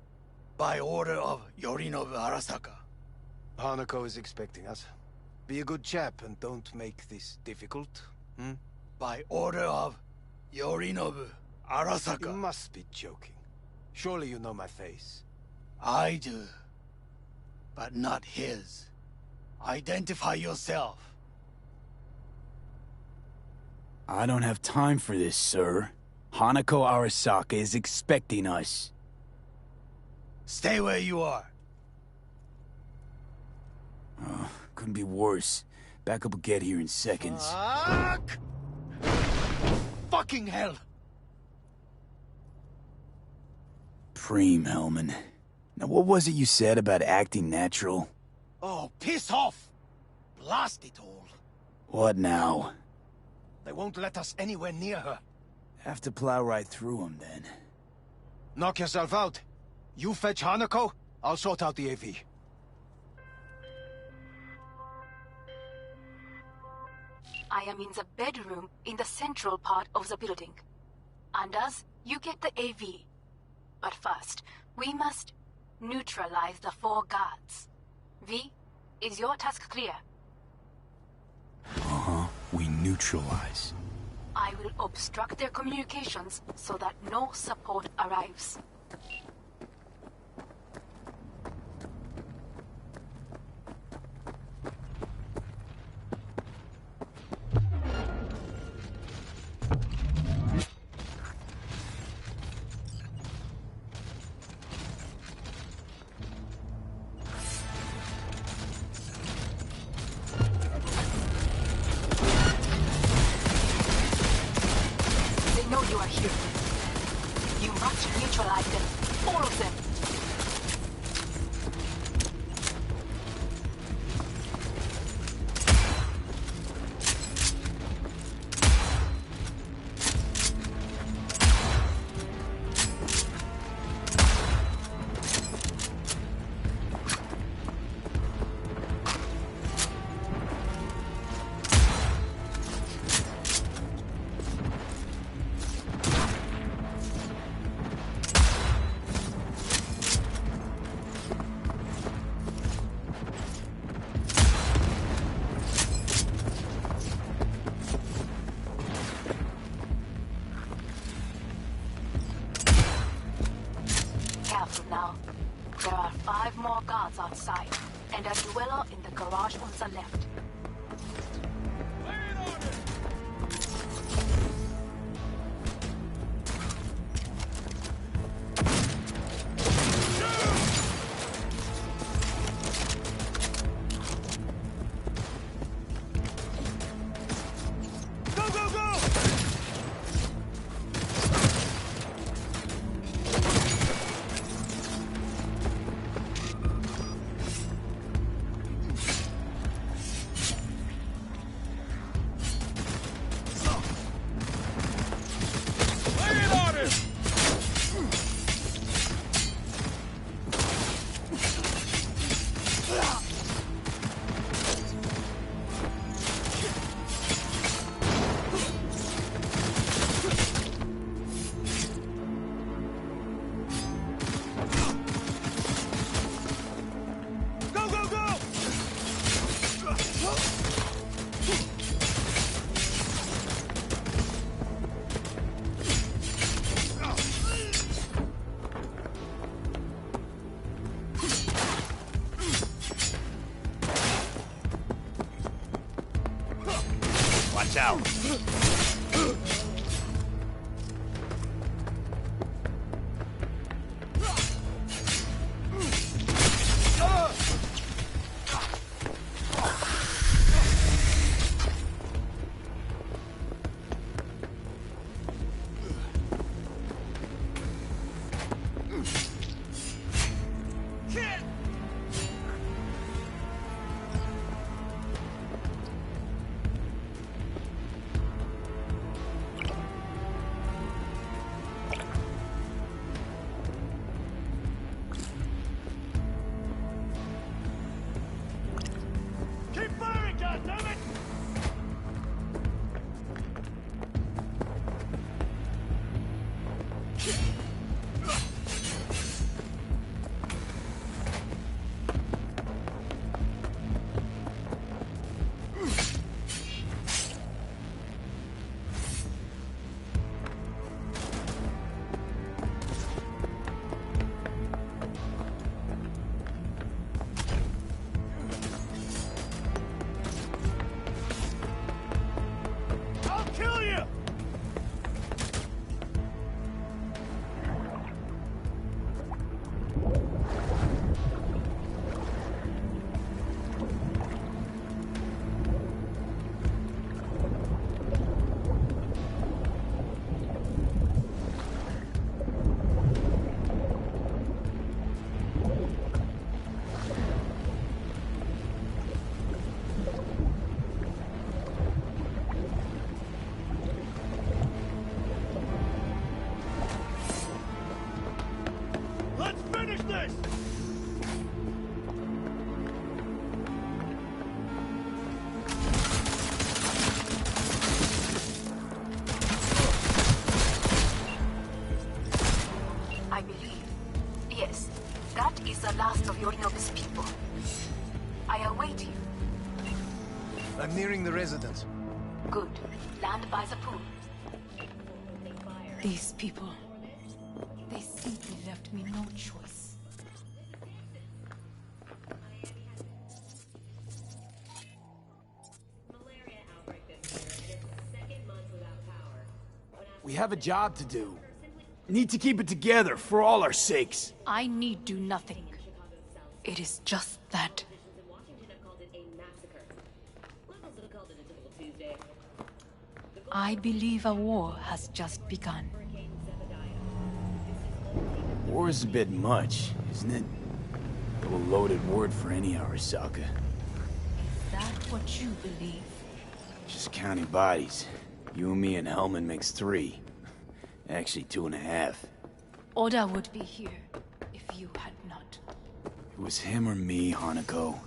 by order of Yorinobu Arasaka. Hanako is expecting us. Be a good chap and don't make this difficult, hmm? By order of Yorinobu Arasaka. You must be joking. Surely you know my face. I do. But not his. Identify yourself. I don't have time for this, sir. Hanako Arasaka is expecting us. Stay where you are. Couldn't be worse. Backup will get here in seconds. Fuck! Fucking hell! Preem, Hellman. Now what was it you said about acting natural? Oh, piss off! Blast it all. What now? They won't let us anywhere near her. Have to plow right through them, then. Knock yourself out. You fetch Hanako, I'll sort out the AV. I am in the bedroom in the central part of the building. Anders, you get the AV. But first, we must neutralize the 4 guards. V, is your task clear? We neutralize. I will obstruct their communications so that no support arrives. Now, there are 5 more guards outside, and a dweller in the garage on the left. Out. these people. I await you. I'm nearing the residence. Good. Land by the pool. These people. They simply left me no choice. We have a job to do. Need to keep it together for all our sakes. I need do nothing. It is just that. I believe a war has just begun. War is a bit much, isn't it? A loaded word for any Arasaka. Is that what you believe? Just counting bodies. You and me and Hellman makes 3. Actually, 2.5. Oda would be here if you had not. It was him or me, Hanako.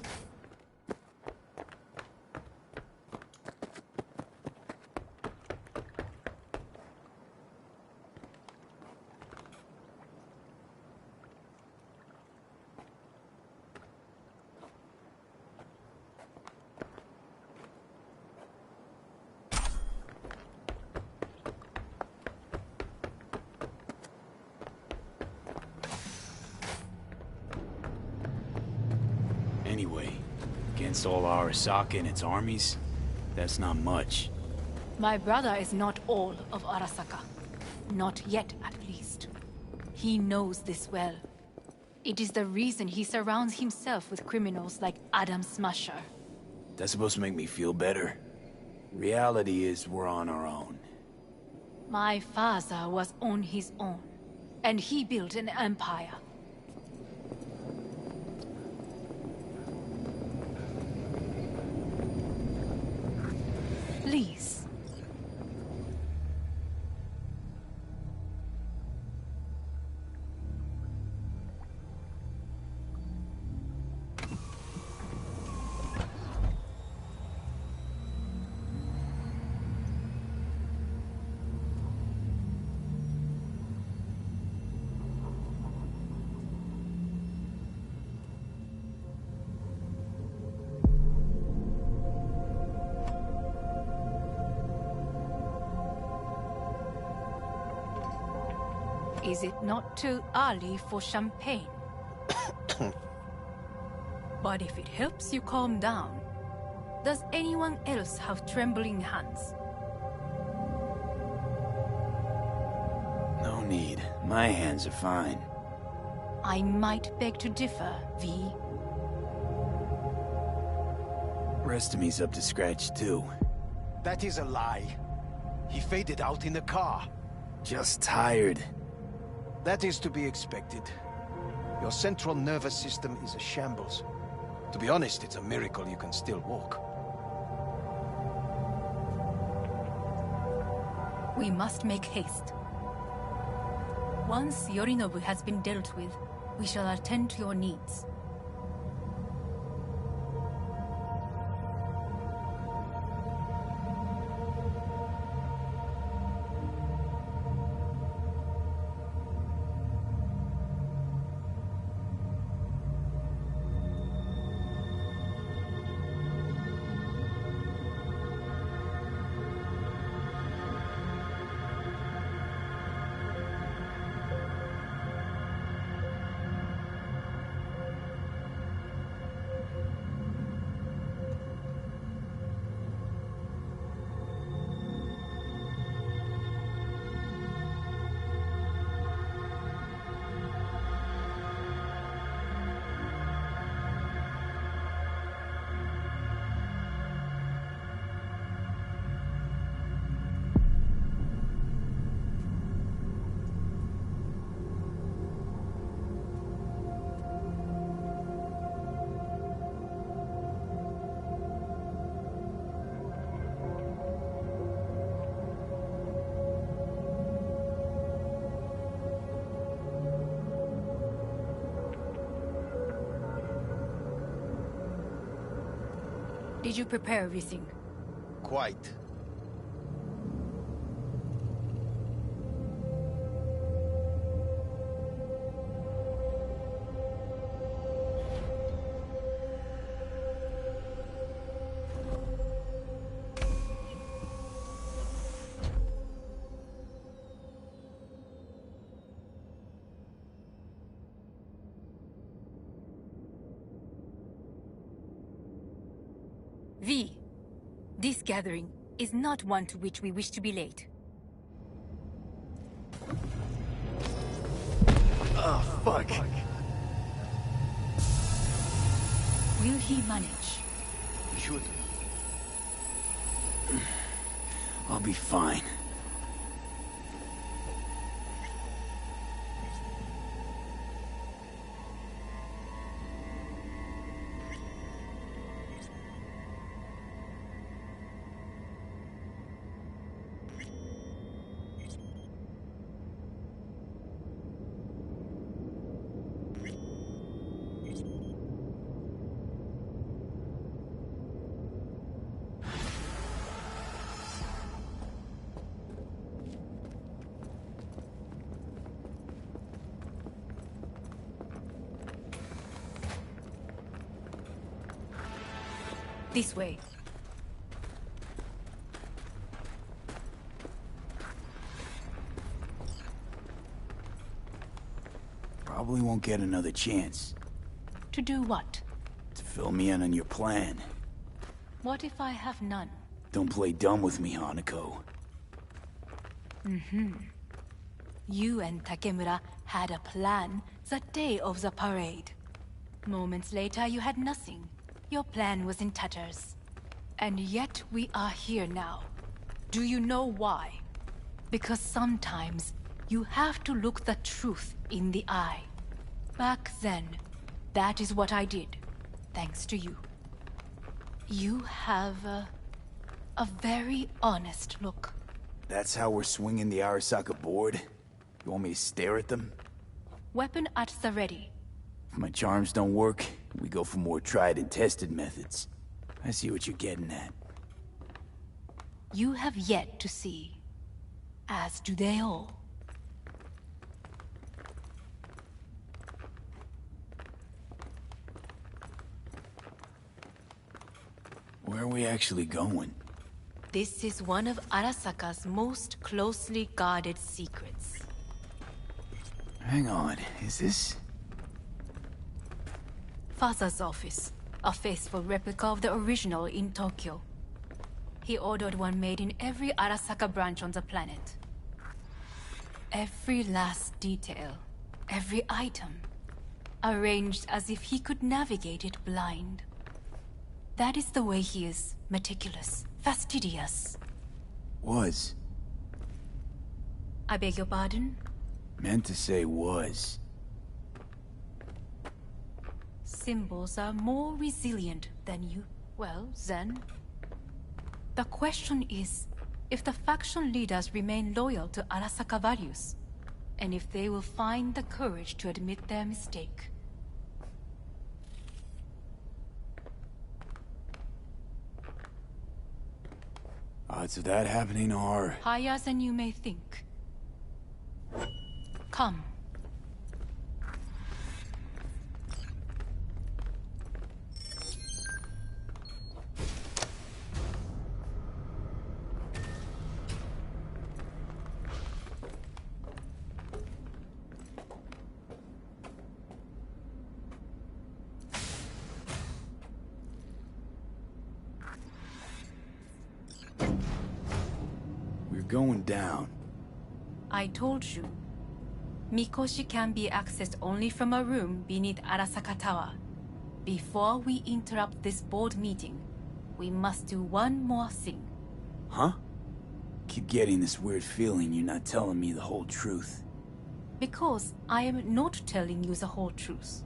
Anyway, against all Arasaka and its armies, that's not much. My brother is not all of Arasaka. Not yet, at least. He knows this well. It is the reason he surrounds himself with criminals like Adam Smasher. That's supposed to make me feel better. Reality is we're on our own. My father was on his own, and he built an empire. Please. Is it not too early for champagne? But if it helps you calm down, does anyone else have trembling hands? No need. My hands are fine. I might beg to differ, V. Rest of me's up to scratch, too. That is a lie. He faded out in the car. Just tired. That is to be expected. Your central nervous system is a shambles. To be honest, it's a miracle you can still walk. We must make haste. Once Yorinobu has been dealt with, we shall attend to your needs. Did you prepare everything? Quite. V, this gathering is not one to which we wish to be late. Oh, fuck. Will he manage? He should. I'll be fine. This way. Probably won't get another chance. To do what? To fill me in on your plan. What if I have none? Don't play dumb with me, Hanako. You and Takemura had a plan the day of the parade. Moments later, you had nothing. Your plan was in tatters. And yet we are here now. Do you know why? Because sometimes you have to look the truth in the eye. Back then, that is what I did, thanks to you. You have a very honest look. That's how we're swinging the Arasaka board? You want me to stare at them? Weapon at the ready. If my charms don't work, we go for more tried and tested methods. I see what you're getting at. You have yet to see. As do they all. Where are we actually going? This is one of Arasaka's most closely guarded secrets. Hang on, is this... Father's office. A faithful replica of the original in Tokyo. He ordered one made in every Arasaka branch on the planet. Every last detail, every item, arranged as if he could navigate it blind. That is the way he is, meticulous, fastidious. Was. I beg your pardon? Meant to say was. Symbols are more resilient than you. Well, then. The question is, if the faction leaders remain loyal to Arasaka values, and if they will find the courage to admit their mistake. Odds of that happening are... higher than you may think. Come. Going down. I told you. Mikoshi can be accessed only from a room beneath Arasaka Tower. Before we interrupt this board meeting, we must do one more thing. Huh? Keep getting this weird feeling you're not telling me the whole truth. Because I am not telling you the whole truth.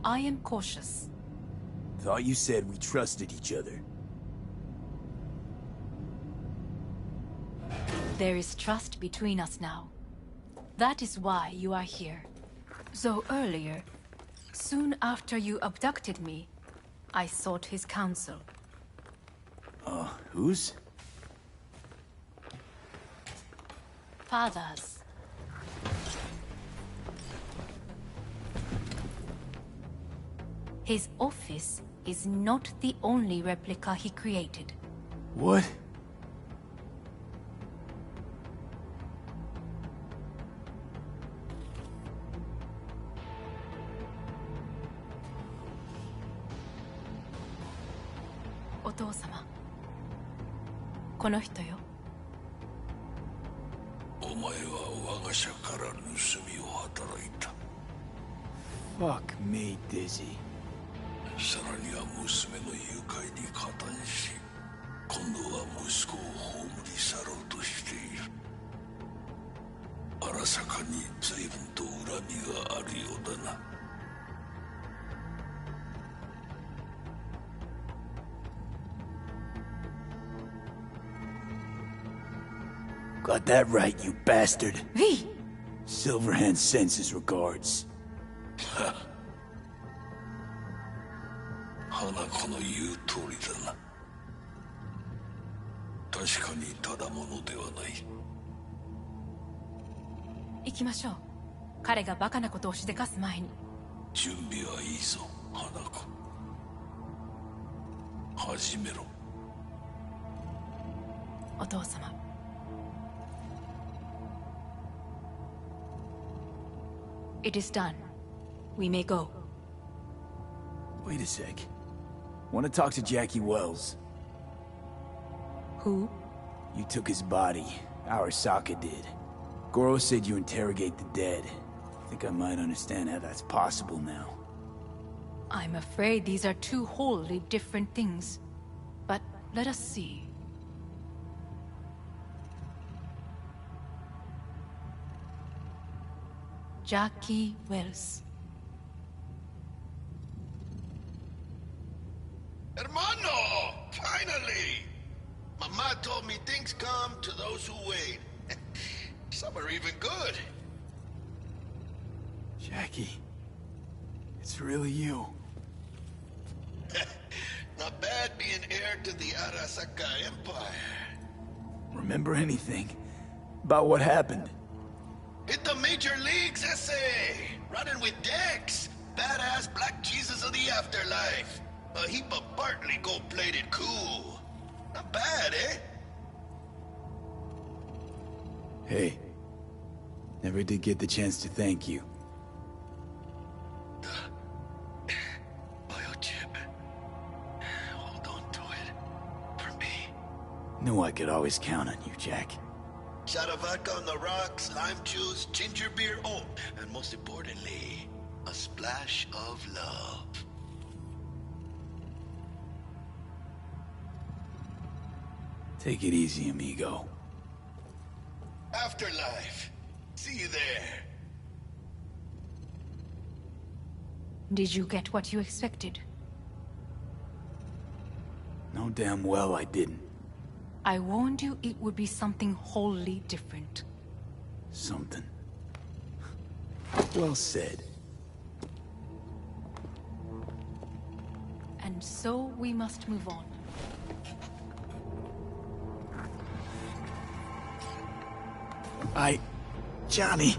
I am cautious. Thought you said we trusted each other. There is trust between us now. That is why you are here. So earlier, soon after you abducted me, I sought his counsel. Whose? Father's. His office is not the only replica he created. What? この人よ。お前は我が社から盗みを働いた。Fuck me, Dizzy. さらには娘の誘拐に加担し、今度は息子を葬り去ろうとしている。荒坂に随分と恨みがあるようだな。Got that right, you bastard. V! Silverhand sends his regards. 花子の言う通りだな。確かにただものではない。行きましょう。彼がバカなことをしでかす前に。準備はいいぞ、花子。始めろ。お父様。It is done. We may go. Wait a sec. Want to talk to Jackie Wells. Who? You took his body. Arasaka did. Goro said you interrogate the dead. Think I might understand how that's possible now. I'm afraid these are two wholly different things. But let us see. Jackie Wells. Hermano! Finally! Mama told me things come to those who wait. Some are even good. Jackie. It's really you. Not bad being heir to the Arasaka Empire. Remember anything about what happened? Hit the major leagues, essay! Running with Dex! Badass black Jesus of the afterlife! A heap of Bartley gold-plated cool. Not bad, eh? Hey. Never did get the chance to thank you. The biochip. Hold on to it. For me. Knew I could always count on you, Jack. Shot of vodka on the rocks, lime juice, ginger beer, oh, and most importantly, a splash of love. Take it easy, amigo. Afterlife. See you there. Did you get what you expected? No damn well I didn't. I warned you it would be something wholly different. Something. Well said. And so we must move on. Johnny.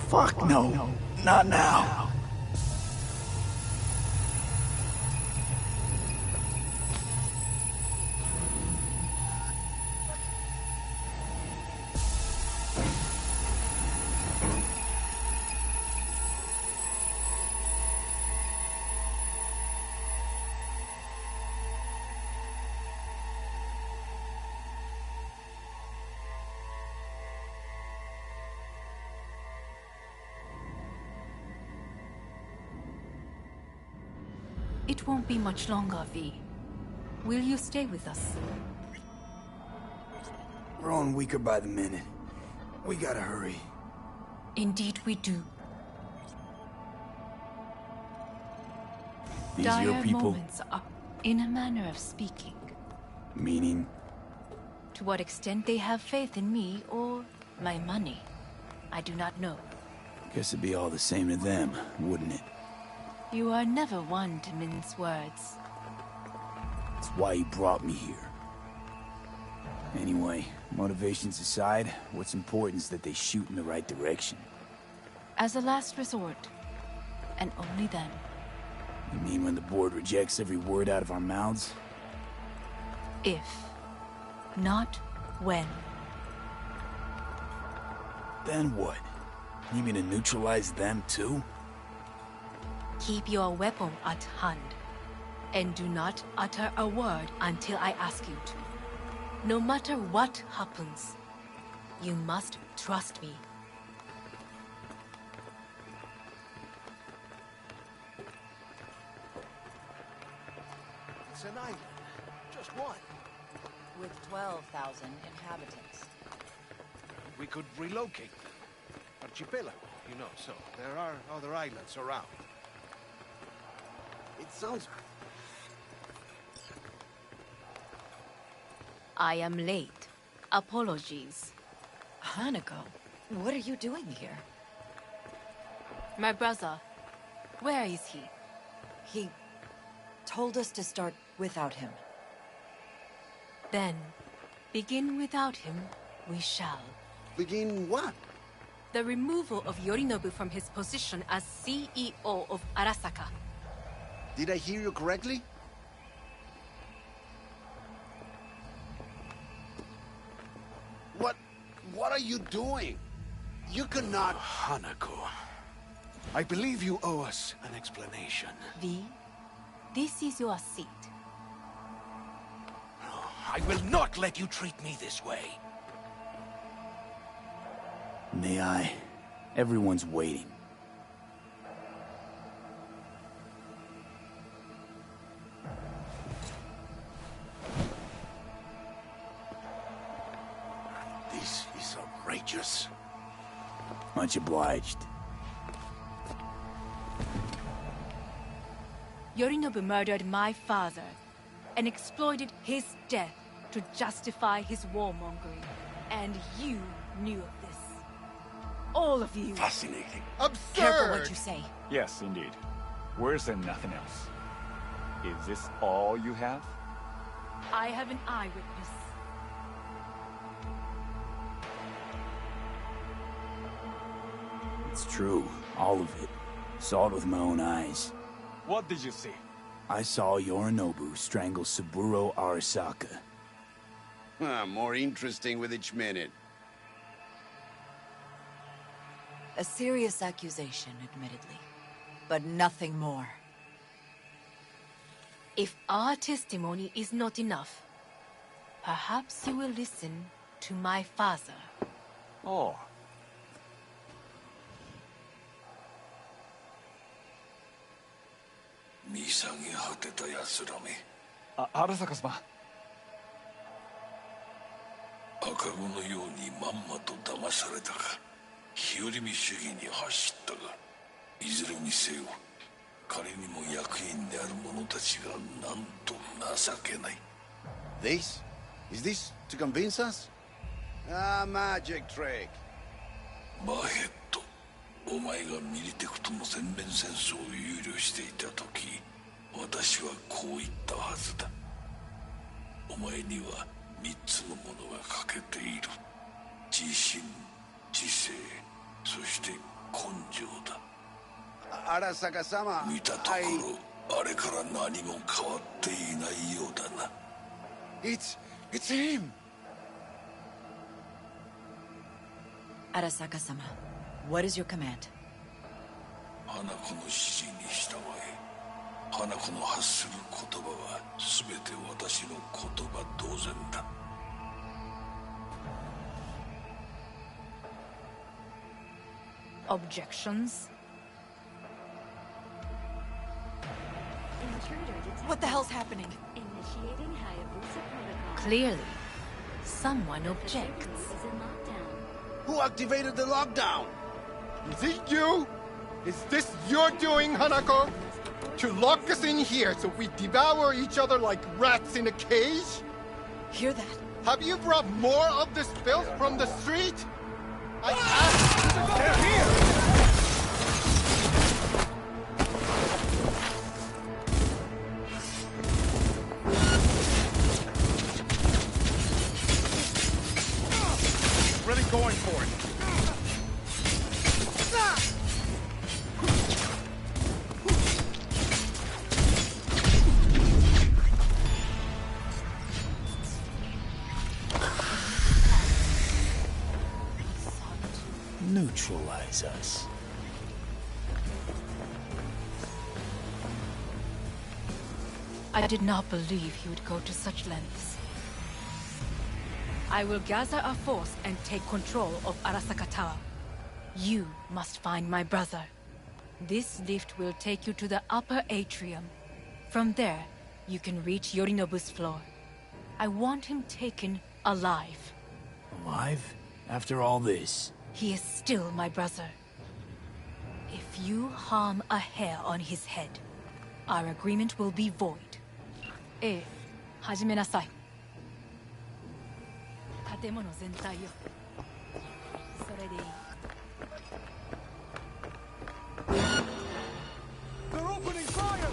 Fuck no. Not now. It won't be much longer, V. Will you stay with us? We're on weaker by the minute. We gotta hurry. Indeed we do. These Dire your people? moments are, in a manner of speaking. Meaning? To what extent they have faith in me or my money, I do not know. Guess it'd be all the same to them, wouldn't it? You are never one to mince words. That's why you brought me here. Anyway, motivations aside, what's important is that they shoot in the right direction. As a last resort, and only then. You mean when the board rejects every word out of our mouths? If, not when. Then what? You mean to neutralize them too? Keep your weapon at hand, and do not utter a word until I ask you to. No matter what happens, you must trust me. It's an island. Just one. With 12,000 inhabitants. We could relocate them. Archipelago, you know, so there are other islands around. It sounds... I am late. Apologies. Hanako, what are you doing here? My brother, where is he? He told us to start without him. Then, begin without him, we shall. Begin what? The removal of Yorinobu from his position as CEO of Arasaka. Did I hear you correctly? What are you doing? You cannot... Hanako, I believe you owe us an explanation. V, this is your seat. I will not let you treat me this way. May I? Everyone's waiting. This is outrageous. Much obliged. Yorinobu murdered my father and exploited his death to justify his warmongering. And you knew of this. All of you. Fascinating. Absurd! Careful what you say. Yes, indeed. Worse than nothing else. Is this all you have? I have an eyewitness. It's true. All of it. Saw it with my own eyes. What did you see? I saw Yorinobu strangle Saburo Arasaka. More interesting with each minute. A serious accusation, admittedly. But nothing more. If our testimony is not enough, perhaps you will listen to my father. Oh. Arasaka-sama. 赤子のようにまんまと騙されたか、日和見主義に走ったが、いずれにせよ、彼にも役員である者たちがなんと情けない。This? Is this to convince us? Ah, magic trick. バヘット、お前がミリテクとの全面戦争を憂慮していた時、私はこう言ったはずだ。お前には3つのものが欠けている。自信、知性、そして根性だ。Arasaka-sama, 見たところ、あれから何も変わっていないようだな。It's him! Arasaka-sama, what is your command? 花子の指示に従え。花子の発する言葉は全て私の言葉同然だ。Objections? What the hell's happening? Initiating Hayabusa protocol. Clearly, someone objects. Who activated the lockdown? Is it you? Is this your doing, Hanako? To lock us in here so we devour each other like rats in a cage? Hear that? Have you brought more of this filth from the street? I asked you to come here! Really going for it. Neutralize us. I did not believe he would go to such lengths. I will gather a force and take control of Arasaka Tower. You must find my brother. This lift will take you to the upper atrium. From there, you can reach Yorinobu's floor. I want him taken alive. Alive? After all this? He is still my brother. If you harm a hair on his head, our agreement will be void. 始めなさい。建物全体よ。それでいい。They're opening fire!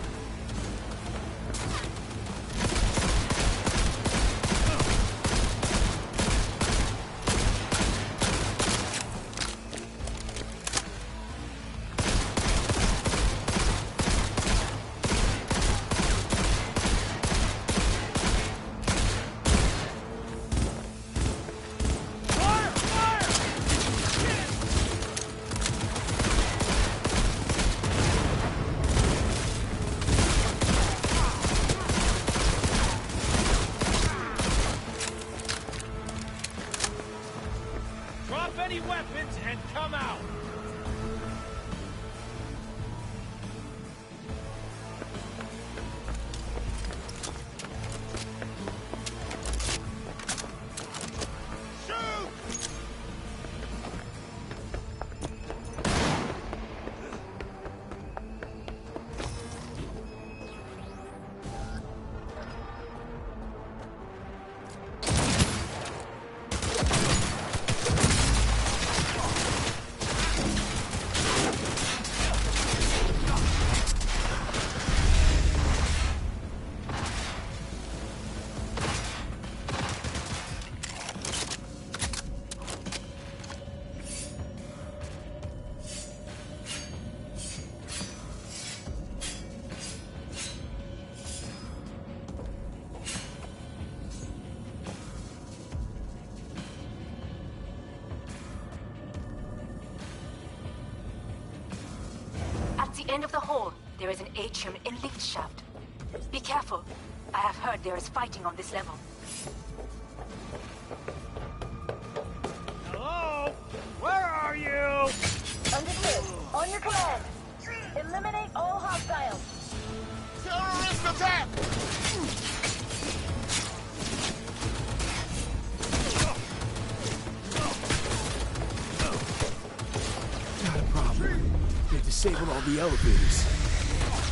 At the end of the hall, there is an atrium in lift shaft. Be careful. I have heard there is fighting on this level. Hello? Where are you? Understood. On your command. Eliminate all hostiles. Terrorist attack! Got a problem. They disabled all the elevators.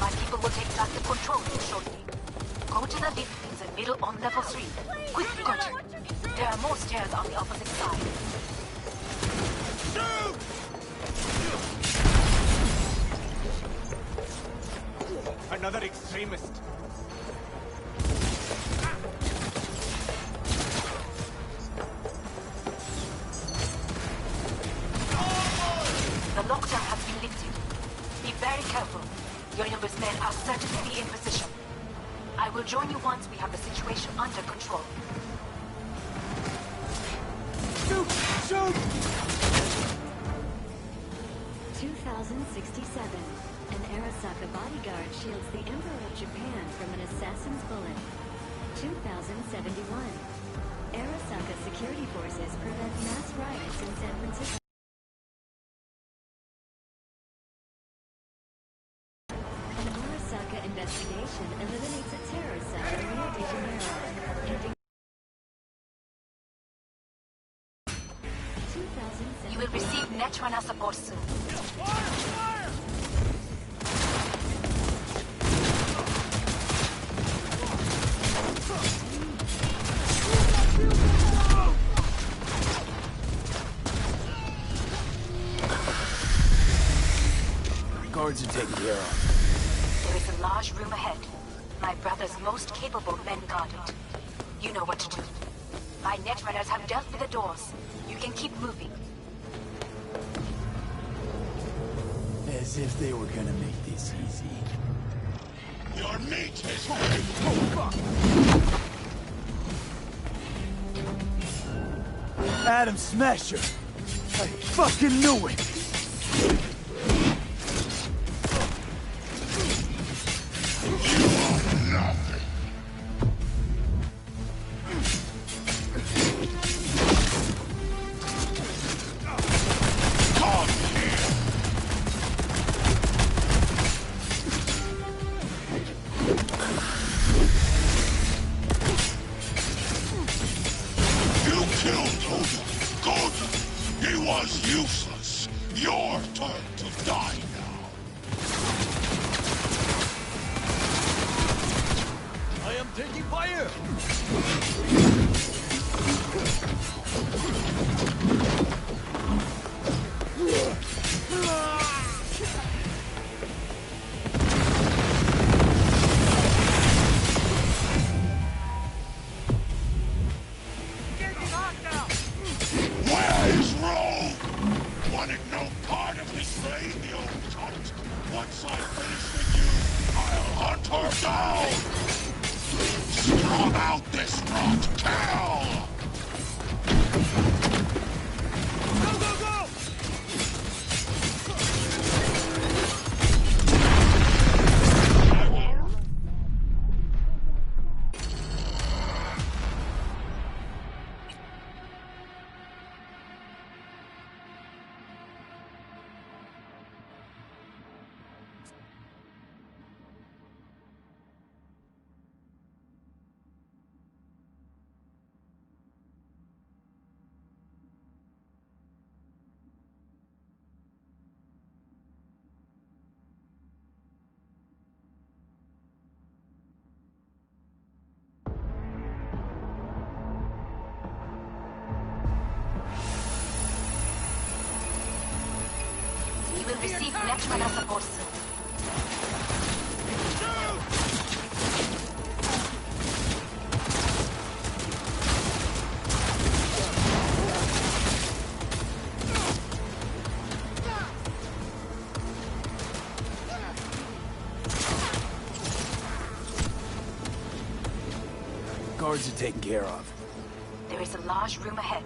My people will take back the control room shortly. Go to the lift in the middle on level 3. Quickly, Roger. There are more stairs on the opposite side. Another extremist. The lockdown has been lifted. Be very careful. Yorinobu's men are certain to be in position. I will join you once we have the situation under control. Shoot! Shoot! 2067. An Arasaka bodyguard shields the Emperor of Japan from an assassin's bullet. 2071. Arasaka security forces prevent mass riots in San Francisco. An Arasaka investigation eliminates a terror cell in Rio de Janeiro, ending 2007. You will receive Netrunner support soon. Guards are taken care of. There is a large room ahead. My brother's most capable men guard it. You know what to do. My Netrunners have dealt with the doors. You can keep moving. As if they were gonna make this easy. Your mate is Oh, fuck! Adam Smasher! I fucking knew it! was useless. Your turn to die now. I am taking fire! Where is Rome? Wanted no part of this radio cunt. Once I finish with you, I'll hunt her down. Strong out this rot cow. Go, go, go! You will receive natural support. Guards are taken care of. There is a large room ahead.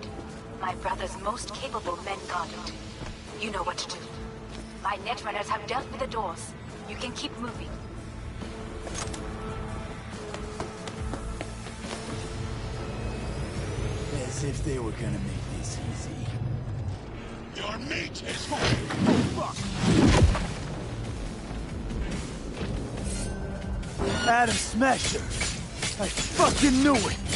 My brother's most capable men guard it. You know what to do. My netrunners have dealt with the doors. You can keep moving. As if they were gonna make this easy. Your meat is Oh, fuck! Adam Smasher! I fucking knew it!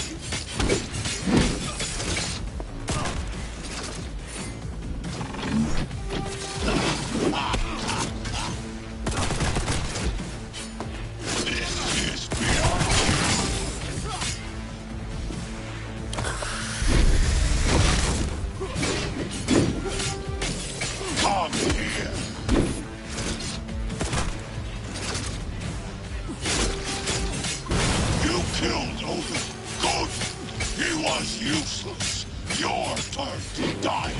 useless. Your turn to die.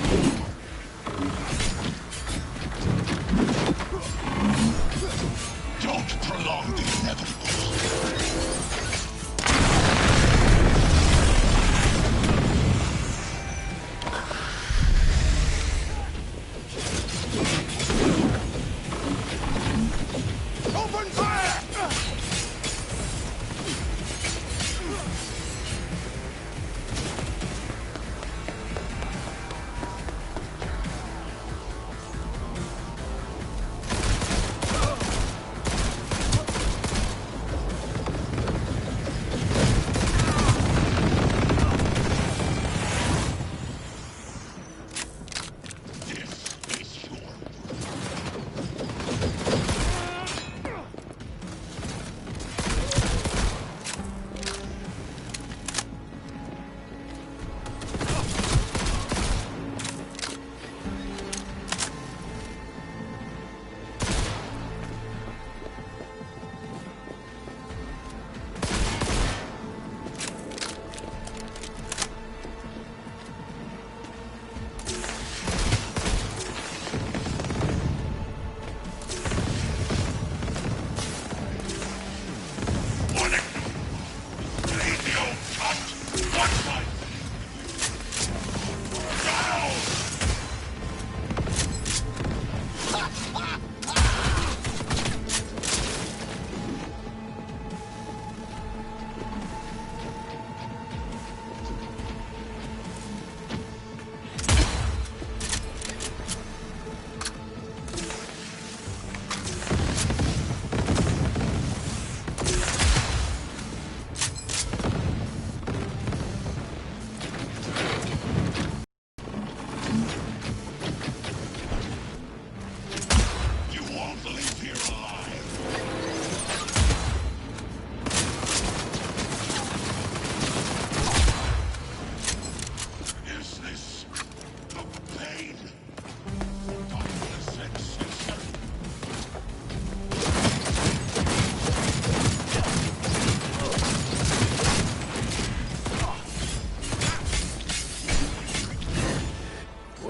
Don't prolong the inevitable. Open fire!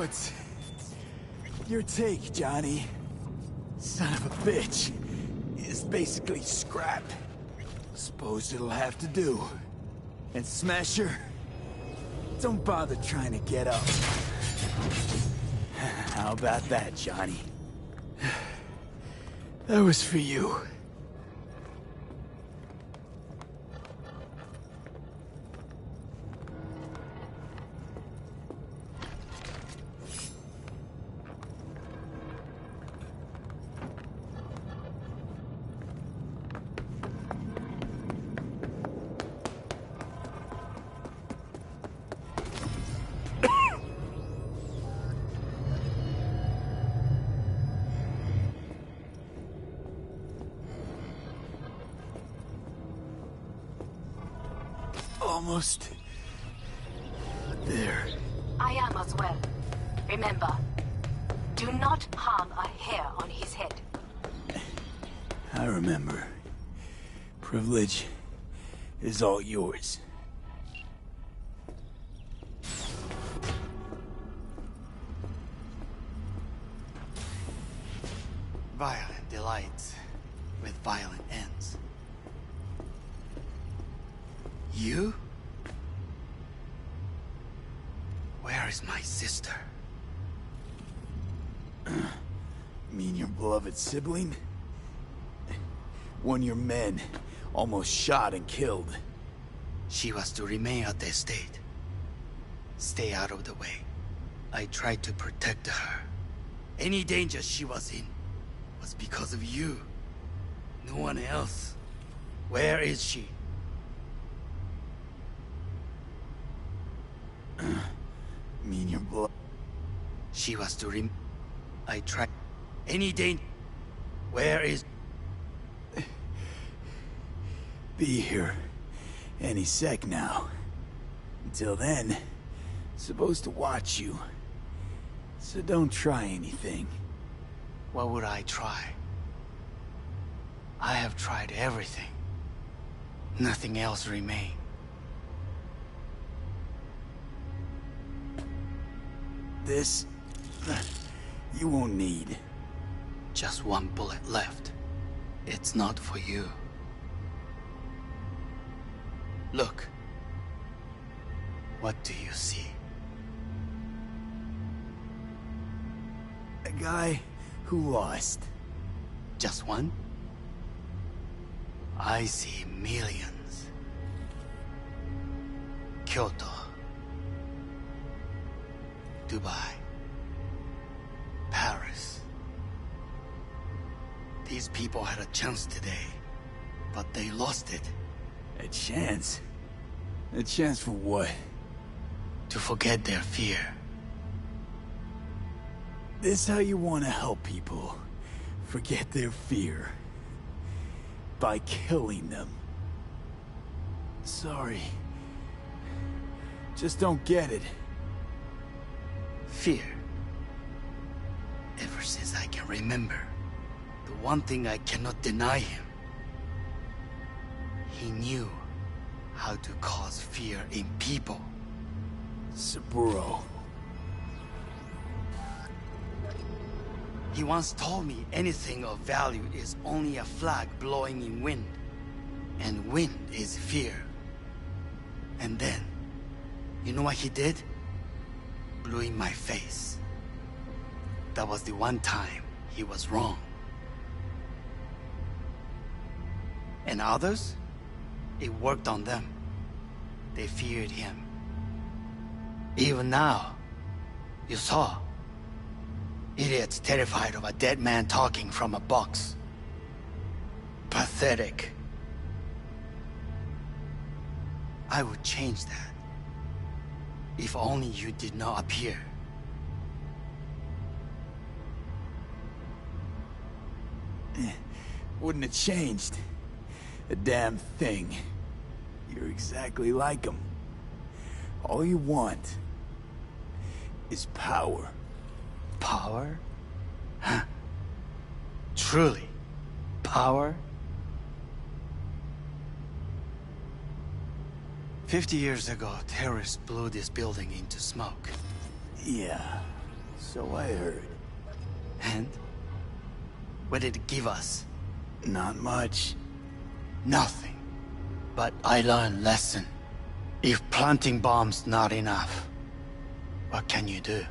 What's your take, Johnny? Son of a bitch is basically scrapped. Suppose it'll have to do. And Smasher, don't bother trying to get up. How about that, Johnny? That was for you. Almost there. I am as well. Remember, do not harm a hair on his head. I remember. Privilege is all yours. Violent delights with violent ends. You? Where is my sister? Mean your beloved sibling? One of your men almost shot and killed. She was to remain at the estate. Stay out of the way. I tried to protect her. Any danger she was in was because of you. No one else. Where is she? Mean your blood. She was to I tried. Any danger. Where is... Be here any sec now. Until then, supposed to watch you. So don't try anything. What would I try? I have tried everything. Nothing else remains. This... you won't need. Just one bullet left. It's not for you. Look. What do you see? A guy who lost. Just one? I see millions. Kyoto. Dubai. Paris. These people had a chance today, but they lost it. A chance? A chance for what? To forget their fear. This how you want to help people forget their fear? By killing them. Sorry. Just don't get it. Fear. Ever since I can remember, the one thing I cannot deny him. He knew how to cause fear in people. Saburo. He once told me anything of value is only a flag blowing in wind. And wind is fear. And then, you know what he did? Blew in my face. That was the one time he was wrong. And others? It worked on them. They feared him. Even now, you saw. Idiots terrified of a dead man talking from a box. Pathetic. I would change that. If only you did not appear. Wouldn't have changed a damn thing. You're exactly like him. All you want is power. Power? Huh. Truly, power? 50 years ago, terrorists blew this building into smoke. Yeah, So I heard. And? What did it give us? Not much. Nothing. But I learned lesson. If planting bombs not enough, what can you do?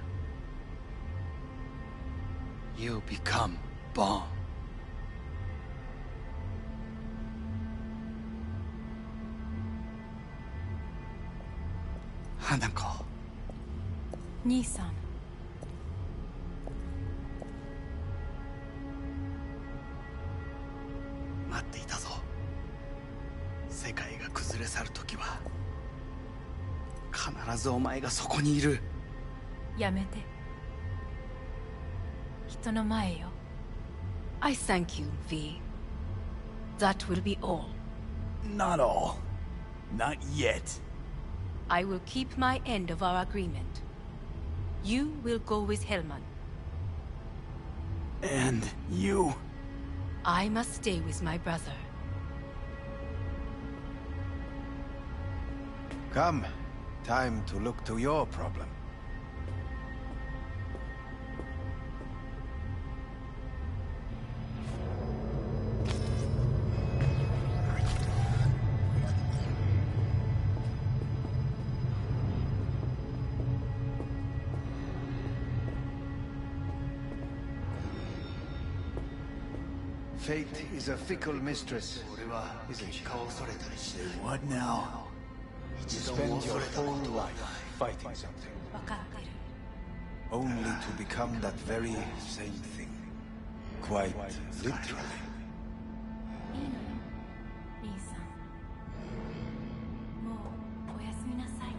You become bomb. Hanako. 兄さん。待っていたぞ。世界が崩れ去る時は必ずお前がそこにいる。やめて。人の前よ。I thank you, V. That will be all. Not all. Not yet. I will keep my end of our agreement. You will go with Hellman. And you? I must stay with my brother. Come. Time to look to your problem. Fate is a fickle mistress, isn't she? What now? You spend your whole life fighting something, only to become that very same thing. Quite literally. いいのよ、兄さん。もうおやすみなさい。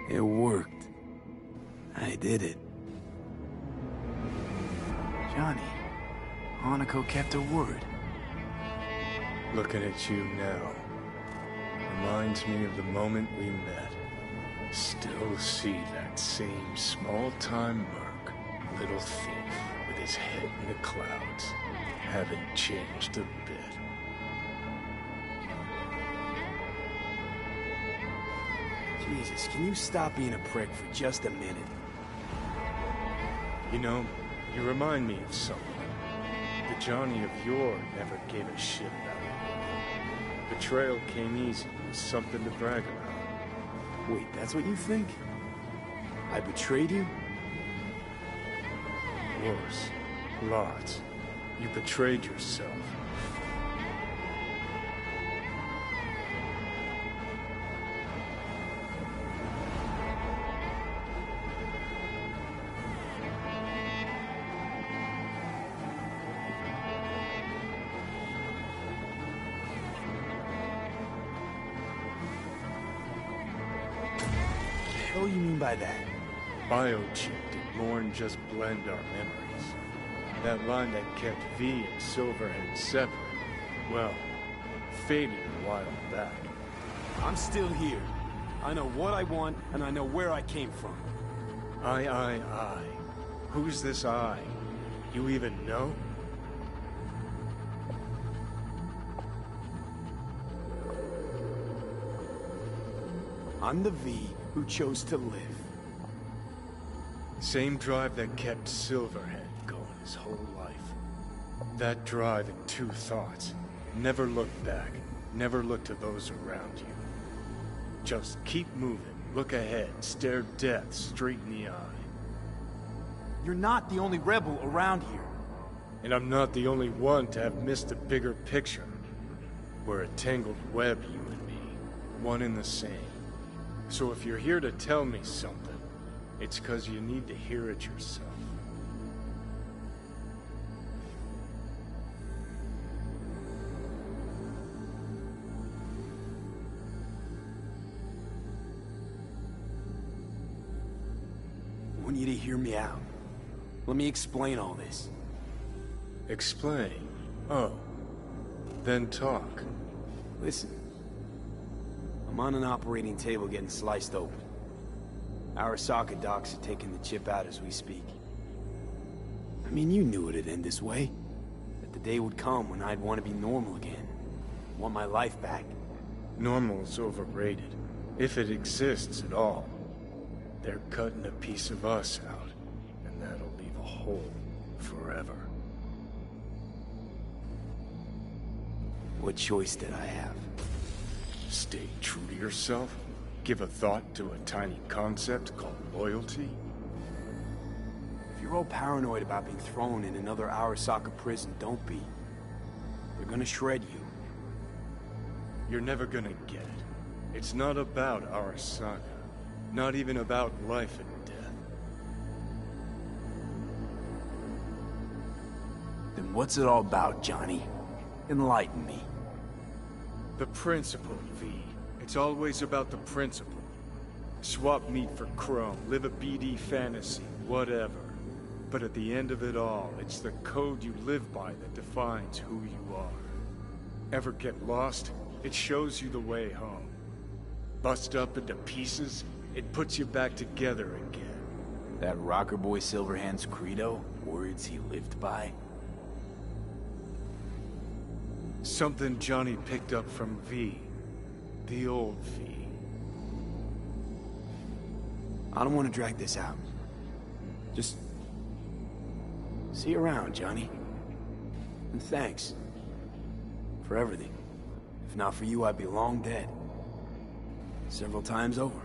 It worked. I did it. Johnny, Hanako kept her word. Looking at you now reminds me of the moment we met. Still see that same small-time merc, little thief, with his head in the clouds. Haven't changed a bit. Jesus, can you stop being a prick for just a minute? You know, you remind me of someone. The Johnny of yore never gave a shit about it. Betrayal came easy, was something to brag about. Wait, that's what you think? I betrayed you? Worse. Lots. You betrayed yourself. What do you mean by that? Biochip did more than just blend our memories. That line that kept V and Silverhand separate, well, faded a while back. I'm still here. I know what I want, and I know where I came from. I. Who's this I? You even know? I'm the V who chose to live. Same drive that kept Silverhand going. his whole life. That drive and two thoughts. Never look back. Never look to those around you. Just keep moving. Look ahead. Stare death straight in the eye. You're not the only rebel around here. And I'm not the only one to have missed the bigger picture. We're a tangled web, you and me. One and the same. So if you're here to tell me something, it's 'cause you need to hear it yourself. I want you to hear me out. Let me explain all this. Explain? Oh. Then talk. Listen. I'm on an operating table getting sliced open. Arasaka docs are taking the chip out as we speak. I mean, you knew it'd end this way. That the day would come when I'd want to be normal again. Want my life back. Normal's overrated. If it exists at all. They're cutting a piece of us out, and that'll leave a hole forever. What choice did I have? Stay true to yourself? Give a thought to a tiny concept called loyalty? If you're all paranoid about being thrown in another Arasaka prison, don't be. They're gonna shred you. You're never gonna get it. It's not about Arasaka. Not even about life and death. Then what's it all about, Johnny? Enlighten me. The principle, V. It's always about the principle. Swap meat for chrome, live a BD fantasy, whatever. But at the end of it all, it's the code you live by that defines who you are. Ever get lost? It shows you the way home. Bust up into pieces? It puts you back together again. That rocker boy Silverhand's credo? Words he lived by? Something Johnny picked up from V. The old V. I don't want to drag this out. Just... see you around, Johnny. And thanks. For everything. If not for you, I'd be long dead. Several times over.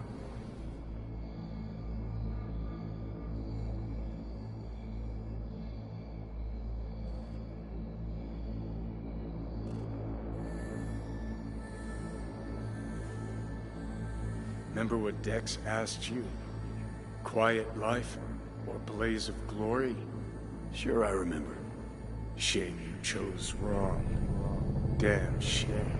Remember what Dex asked you? Quiet life or blaze of glory? Sure I remember. Shame you chose wrong. Damn shame.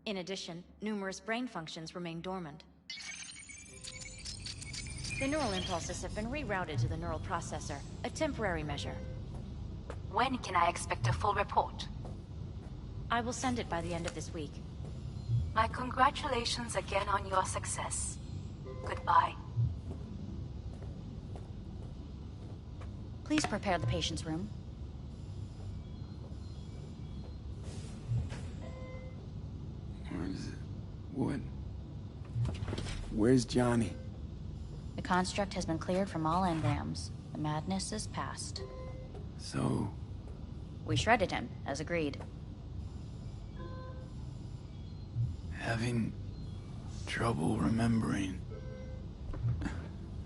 In addition, numerous brain functions remain dormant. The neural impulses have been rerouted to the neural processor, a temporary measure. When can I expect a full report? I will send it by the end of this week. My congratulations again on your success. Goodbye. Please prepare the patient's room. What? Where's Johnny? The construct has been cleared from all engrams. The madness is past. So... we shredded him, as agreed. having trouble remembering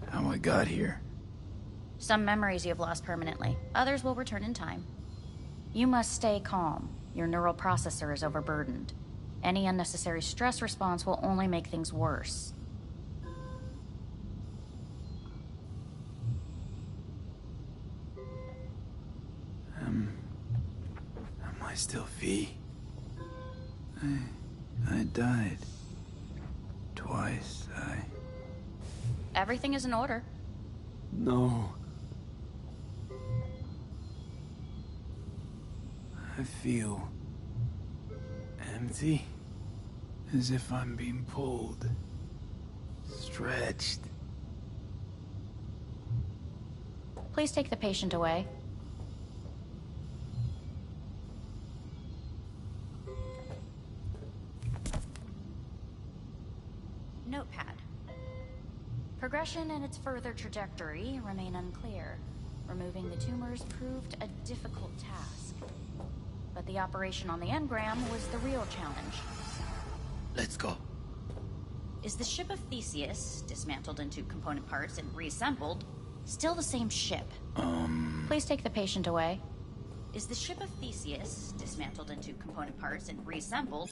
how I got here. Some memories you have lost permanently. Others will return in time. You must stay calm. Your neural processor is overburdened. Any unnecessary stress response will only make things worse. Am I still V? I died. Twice, Everything is in order. No. I feel empty. As if I'm being pulled Stretched. Please take the patient away. Notepad. Progression and its further trajectory remain unclear. Removing the tumors proved a difficult task. But the operation on the engram was the real challenge. Let's go. Is the ship of Theseus, dismantled into component parts and reassembled, still the same ship? Please take the patient away. Is the ship of Theseus, dismantled into component parts and reassembled,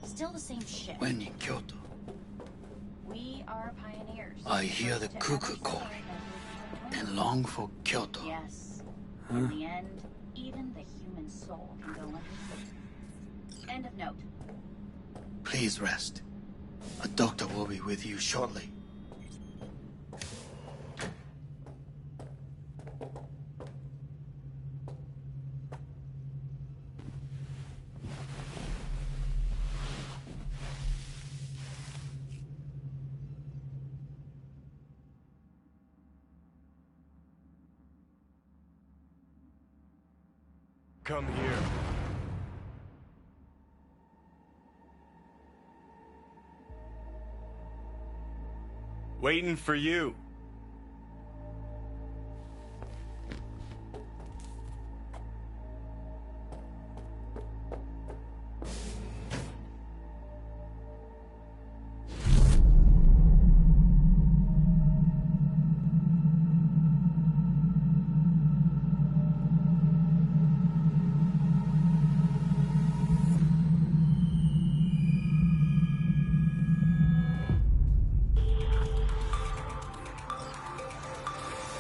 still the same ship? When in Kyoto, We are pioneers. I hear the cuckoo call and long for Kyoto. Yes. In the end, even the human soul can go underfoot. End of note. Please rest. A doctor will be with you shortly. Come here. Waiting for you.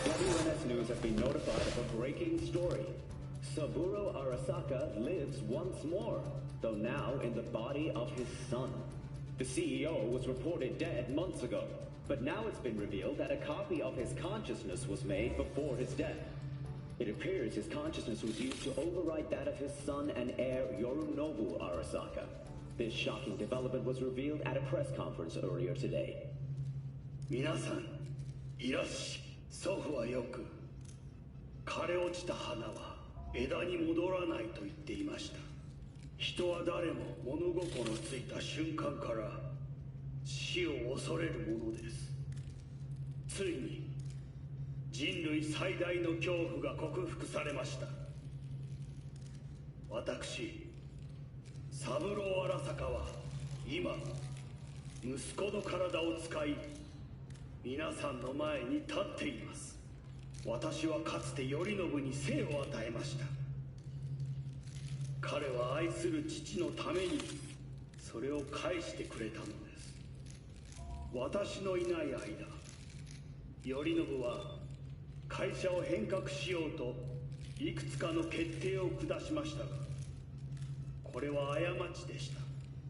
WNS News has been notified of a breaking story. Saburo Arasaka lives once more, though now in the body of his son. The CEO was reported dead months ago, but now it's been revealed that a copy of his consciousness was made before his death. It appears his consciousness was used to override that of his son and heir Yorinobu Arasaka. This shocking development was revealed at a press conference earlier today. 皆さん、いらっしゃい。祖父はよく、枯れ落ちた花は枝に戻らないと言っていました。人は誰も物心ついた瞬間から死を恐れるものです。ついに人類最大の恐怖が克服されました。私、三郎荒坂は今、息子の体を使い、皆さんの前に立っています。私はかつて頼信に生を与えました。彼は愛する父のためにそれを返してくれたのです。私のいない間、頼信は会社を変革しようといくつかの決定を下しましたが、これは過ちでした。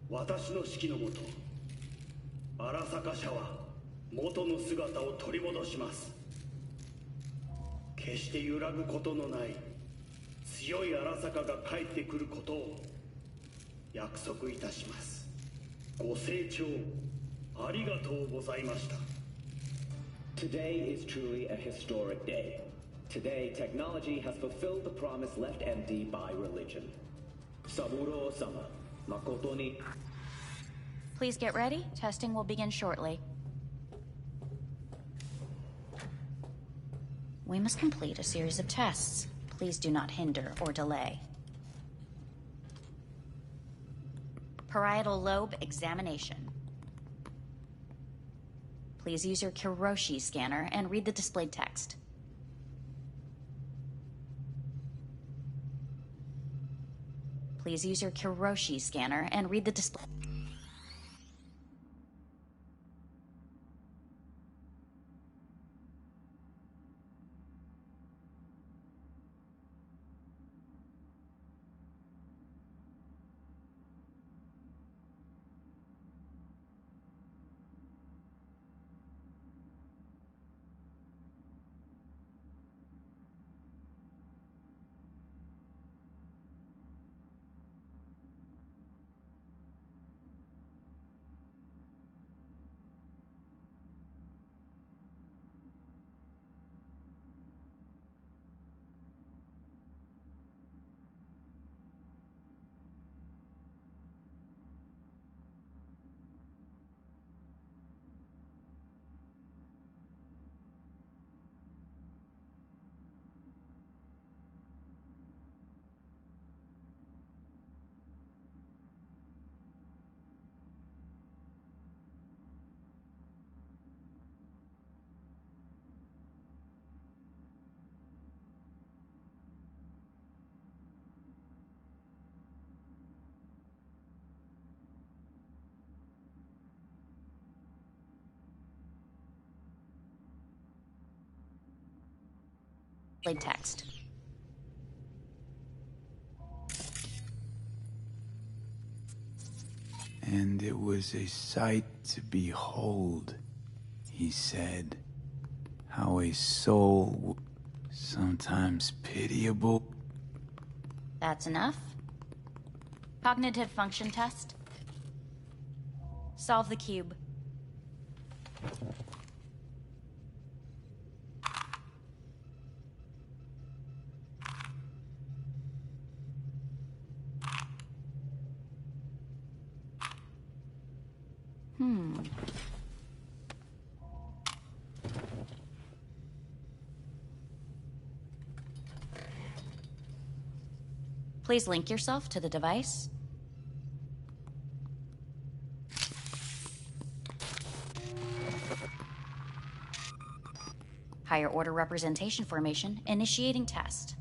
私の指揮のもと、荒坂社は元の姿を取り戻します。決して揺らぐことのない強い荒坂が帰ってくることを約束いたします。ご清聴ありがとうございました。 Today is truly a historic day. Today, technology has fulfilled the promise left empty by religion. Saburo-sama, makoto ni. Please get ready. Testing will begin shortly. We must complete a series of tests. Please do not hinder or delay. Parietal lobe examination. Please use your Kiroshi scanner and read the displayed text. Please use your Kiroshi scanner and read the display. Plain text. And it was a sight to behold, he said, how a soul, sometimes pitiable. That's enough. Cognitive function test. Solve the cube. Please link yourself to the device. Higher order representation formation, initiating test.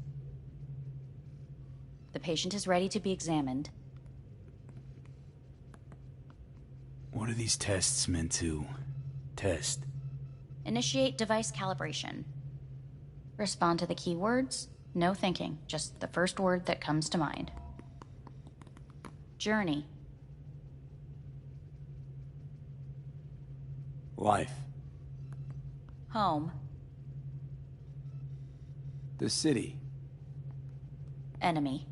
The patient is ready to be examined. What are these tests meant to test? Initiate device calibration. Respond to the keywords. No thinking, just the first word that comes to mind. Journey. Life. Home. The city. Enemy.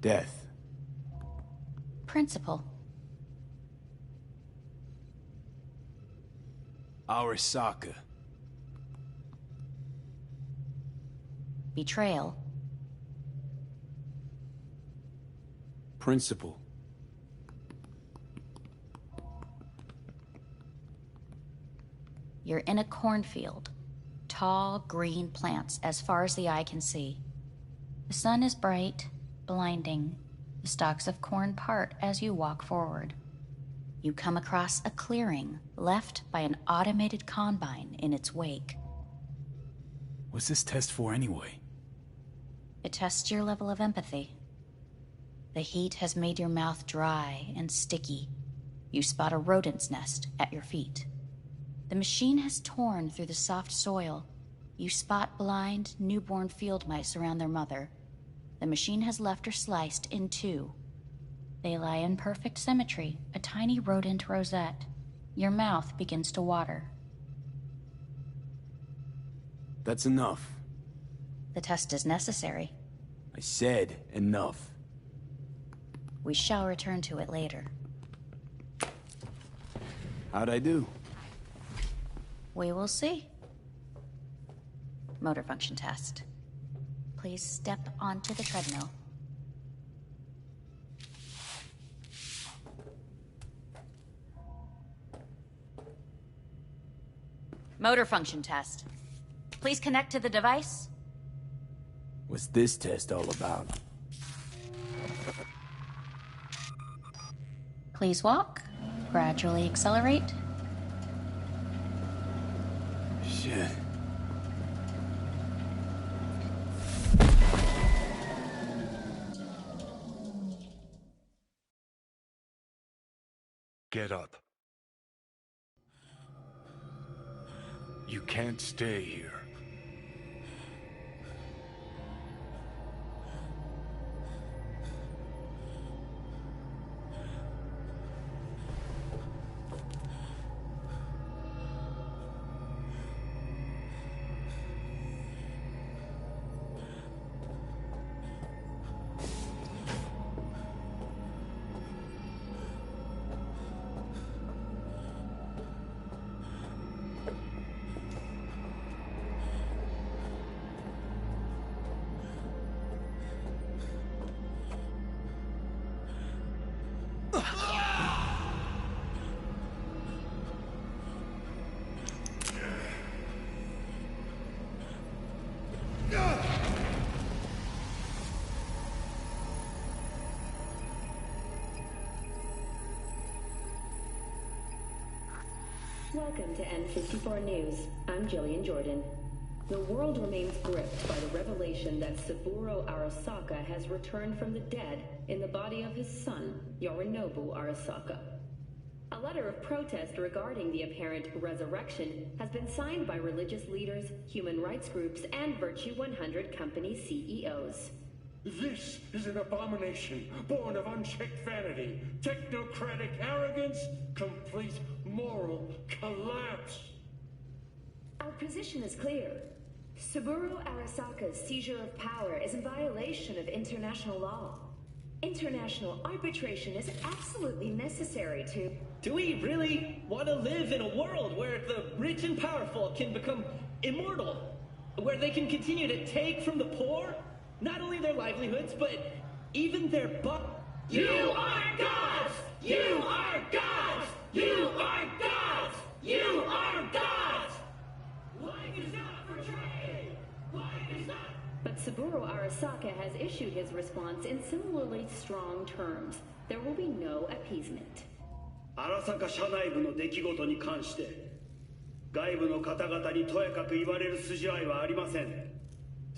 Death. Principal. Arasaka. Betrayal. Principal. You're in a cornfield. Tall, green plants as far as the eye can see. The sun is bright, blinding. The stalks of corn part as you walk forward. You come across a clearing left by an automated combine in its wake. What's this test for anyway? It tests your level of empathy. The heat has made your mouth dry and sticky. You spot a rodent's nest at your feet. The machine has torn through the soft soil. You spot blind, newborn field mice around their mother. The machine has left her sliced in two. They lie in perfect symmetry, a tiny rodent rosette. Your mouth begins to water. That's enough. The test is necessary. I said enough. We shall return to it later. How'd I do? We will see. Motor function test. Please step onto the treadmill. Motor function test. Please connect to the device. What's this test all about? Please walk. Gradually accelerate. Shit. Get up. You can't stay here. Welcome to N54 News. I'm Jillian Jordan. The world remains gripped by the revelation that Saburo Arasaka has returned from the dead in the body of his son, Yorinobu Arasaka. A letter of protest regarding the apparent resurrection has been signed by religious leaders, human rights groups, and Virtue 100 company CEOs. This is an abomination born of unchecked vanity, technocratic arrogance, complete moral collapse. Our position is clear. Saburo Arasaka's seizure of power is in violation of international law. International arbitration is absolutely necessary to... Do we really want to live in a world where the rich and powerful can become immortal? Where they can continue to take from the poor? Not only their livelihoods, but even their You are gods! You are gods! You are gods! You are gods! Life is not for trade! Life is not... But Saburo Arasaka has issued his response in similarly strong terms. There will be no appeasement. 荒坂社内部の出来事に関して外部の方々にとやかく言われる筋合いはありません。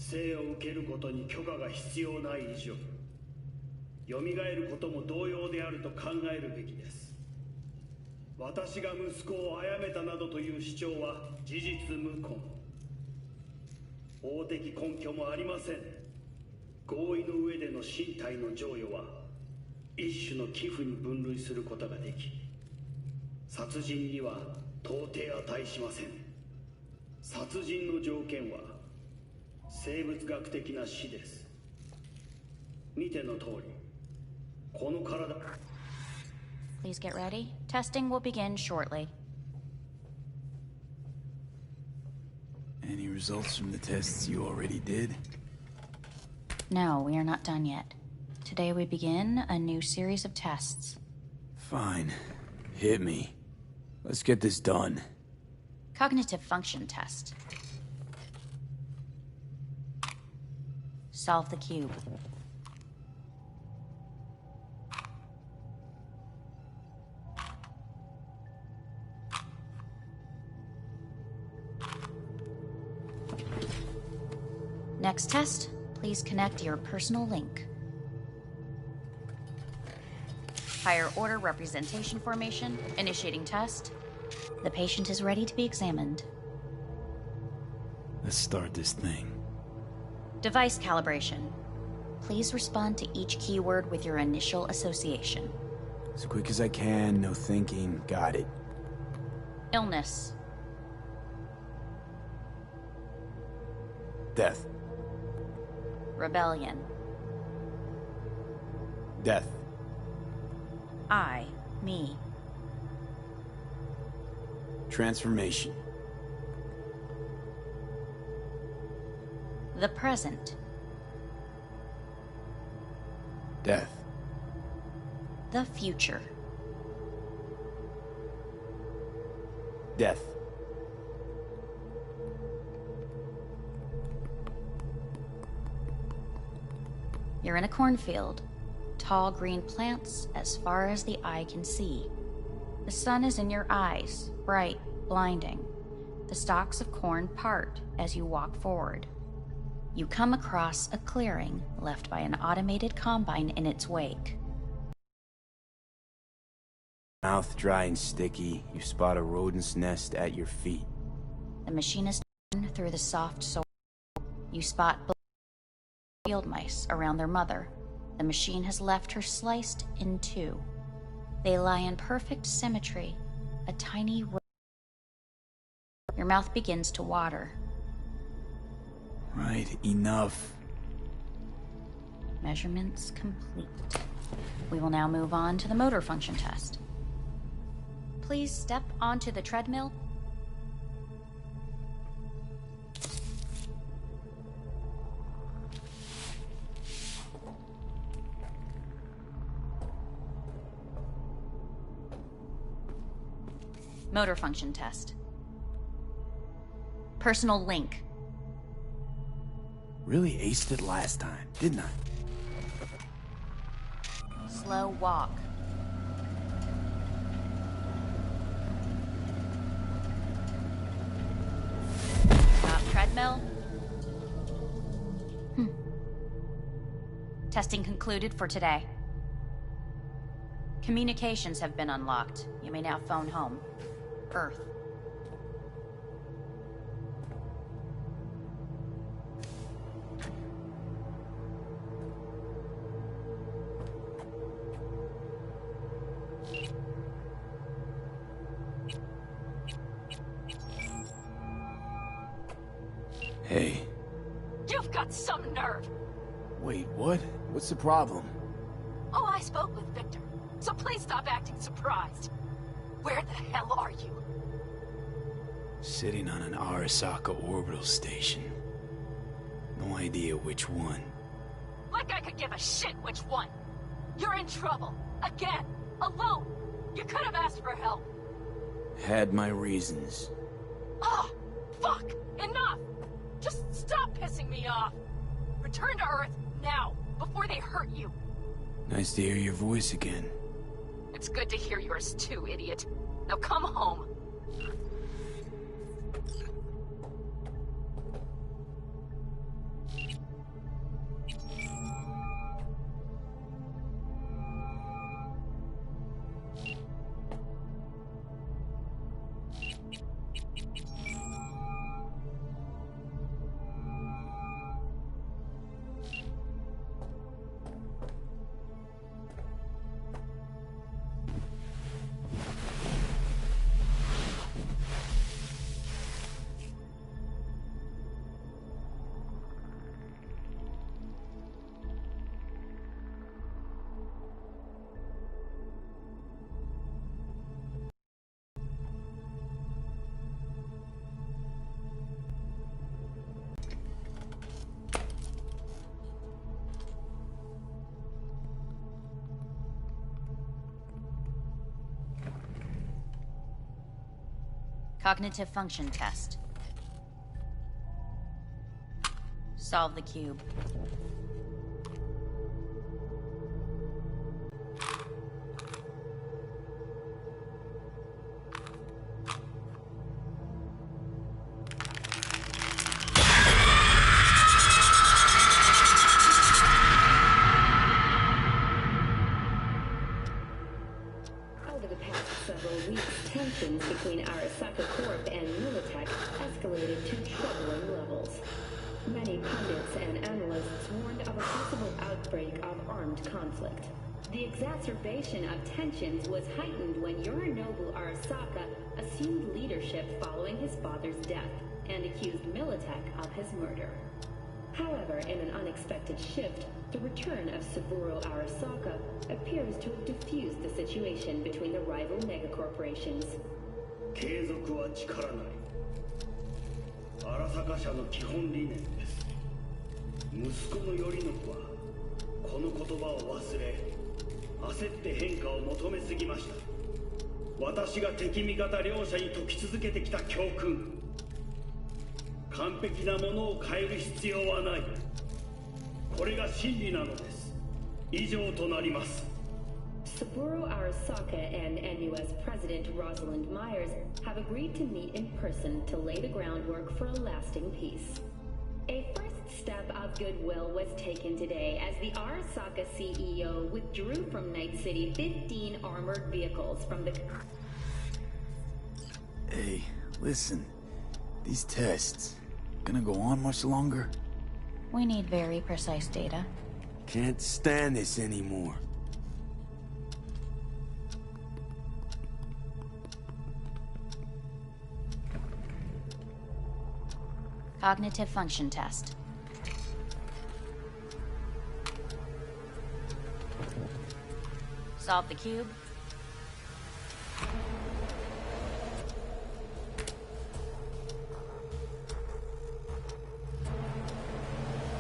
生を受けることに許可が必要ない以上蘇ることも同様であると考えるべきです。私が息子を殺めたなどという主張は事実無根。法的根拠もありません。合意の上での身体の贈与は一種の寄付に分類することができ殺人には到底値しません。殺人の条件は生物学的な死です。見ての通り、この体。Please get ready. Testing will begin shortly. Any results from the tests you already did? No, we are not done yet. Today we begin a new series of tests. Fine. Hit me. Let's get this done. Cognitive function test. Solve the cube. Next test, please connect your personal link. Higher order representation formation, initiating test. The patient is ready to be examined. Let's start this thing. Device calibration. Please respond to each keyword with your initial association. As quick as I can, no thinking. Got it. Illness. Death. Rebellion. Death. I, me. Transformation. The present. Death. The future. Death. You're in a cornfield. Tall green plants as far as the eye can see. The sun is in your eyes, bright, blinding. The stalks of corn part as you walk forward. You come across a clearing left by an automated combine in its wake. Mouth dry and sticky, you spot a rodent's nest at your feet. The machine is torn through the soft soil. You spot field mice around their mother. The machine has left her sliced in two. They lie in perfect symmetry, a tiny row. Your mouth begins to water. Right, enough. Measurements complete. We will now move on to the motor function test. Please step onto the treadmill. Motor function test. Personal link. Really aced it last time, didn't I? Slow walk. Stop treadmill. Testing concluded for today. Communications have been unlocked. You may now phone home. Earth. Hey. You've got some nerve! Wait, what? What's the problem? Oh, I spoke with Victor, so please stop acting surprised. Where the hell are you? Sitting on an Arasaka orbital station. No idea which one. Like I could give a shit which one! You're in trouble! Again! Alone! You could have asked for help! Had my reasons. Oh, fuck! Enough! Just stop pissing me off! Return to Earth, now, before they hurt you! Nice to hear your voice again. It's good to hear yours too, idiot. Now come home. Cognitive function test. Solve the cube. Over the past several weeks, tensions between Arasaka Corp and Militech escalated to troubling levels. Many pundits and analysts warned of a possible outbreak of armed conflict. The exacerbation of tensions was heightened when Yorinobu Arasaka assumed leadership following his father's death and accused Militech of his murder. However, in an unexpected shift, the return of Saburo Arasaka appears to have diffused the situation between the rival megacorporations. 継続は力なり。荒坂社の基本理念です。息子の頼信はこの言葉を忘れ、焦って変化を求めすぎました。私が敵味方両者に説き続けてきた教訓。完璧なものを変える必要はない。これが真理なのです。以上となります。 Saburo Arasaka and NUS President Rosalind Myers have agreed to meet in person to lay the groundwork for a lasting peace. A first step of goodwill was taken today as the Arasaka CEO withdrew from Night City 15 armored vehicles from the... Hey, listen. These tests, gonna go on much longer? We need very precise data. Can't stand this anymore. Cognitive function test. Solve the cube.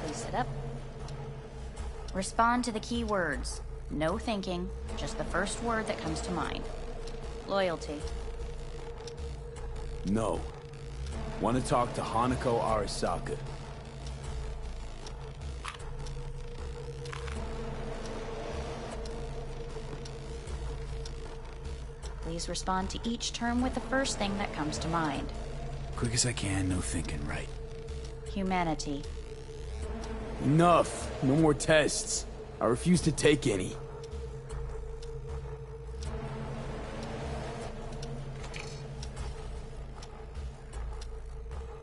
Please sit up. Respond to the key words. No thinking, just the first word that comes to mind. Loyalty. No. Want to talk to Hanako Arasaka. Please respond to each term with the first thing that comes to mind. Quick as I can, no thinking, right? Humanity. Enough! No more tests. I refuse to take any.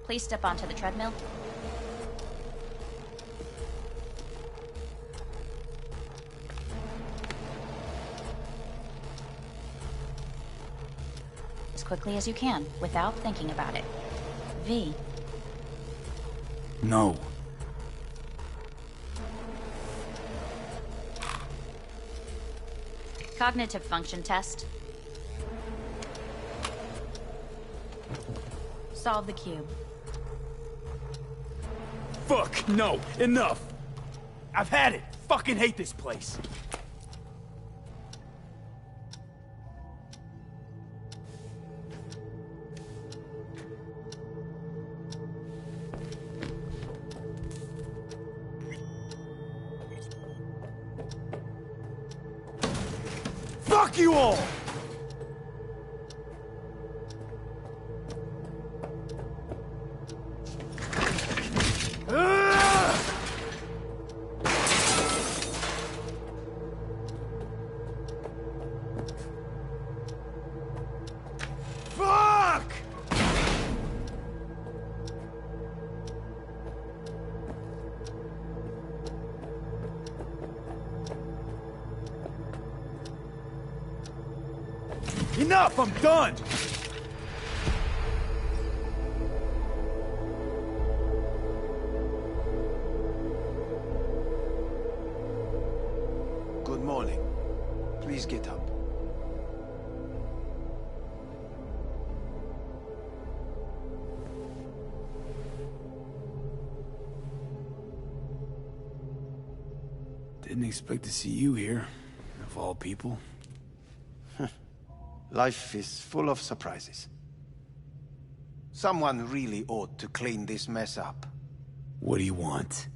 Please step onto the treadmill. As quickly as you can, without thinking about it. V. No. Cognitive function test. Solve the cube. Fuck, no, enough! I've had it! Fucking hate this place! Fuck you all! Fuck! Enough! I'm done! Good morning. Please get up. Didn't expect to see you here, of all people. Life is full of surprises. Someone really ought to clean this mess up. What do you want?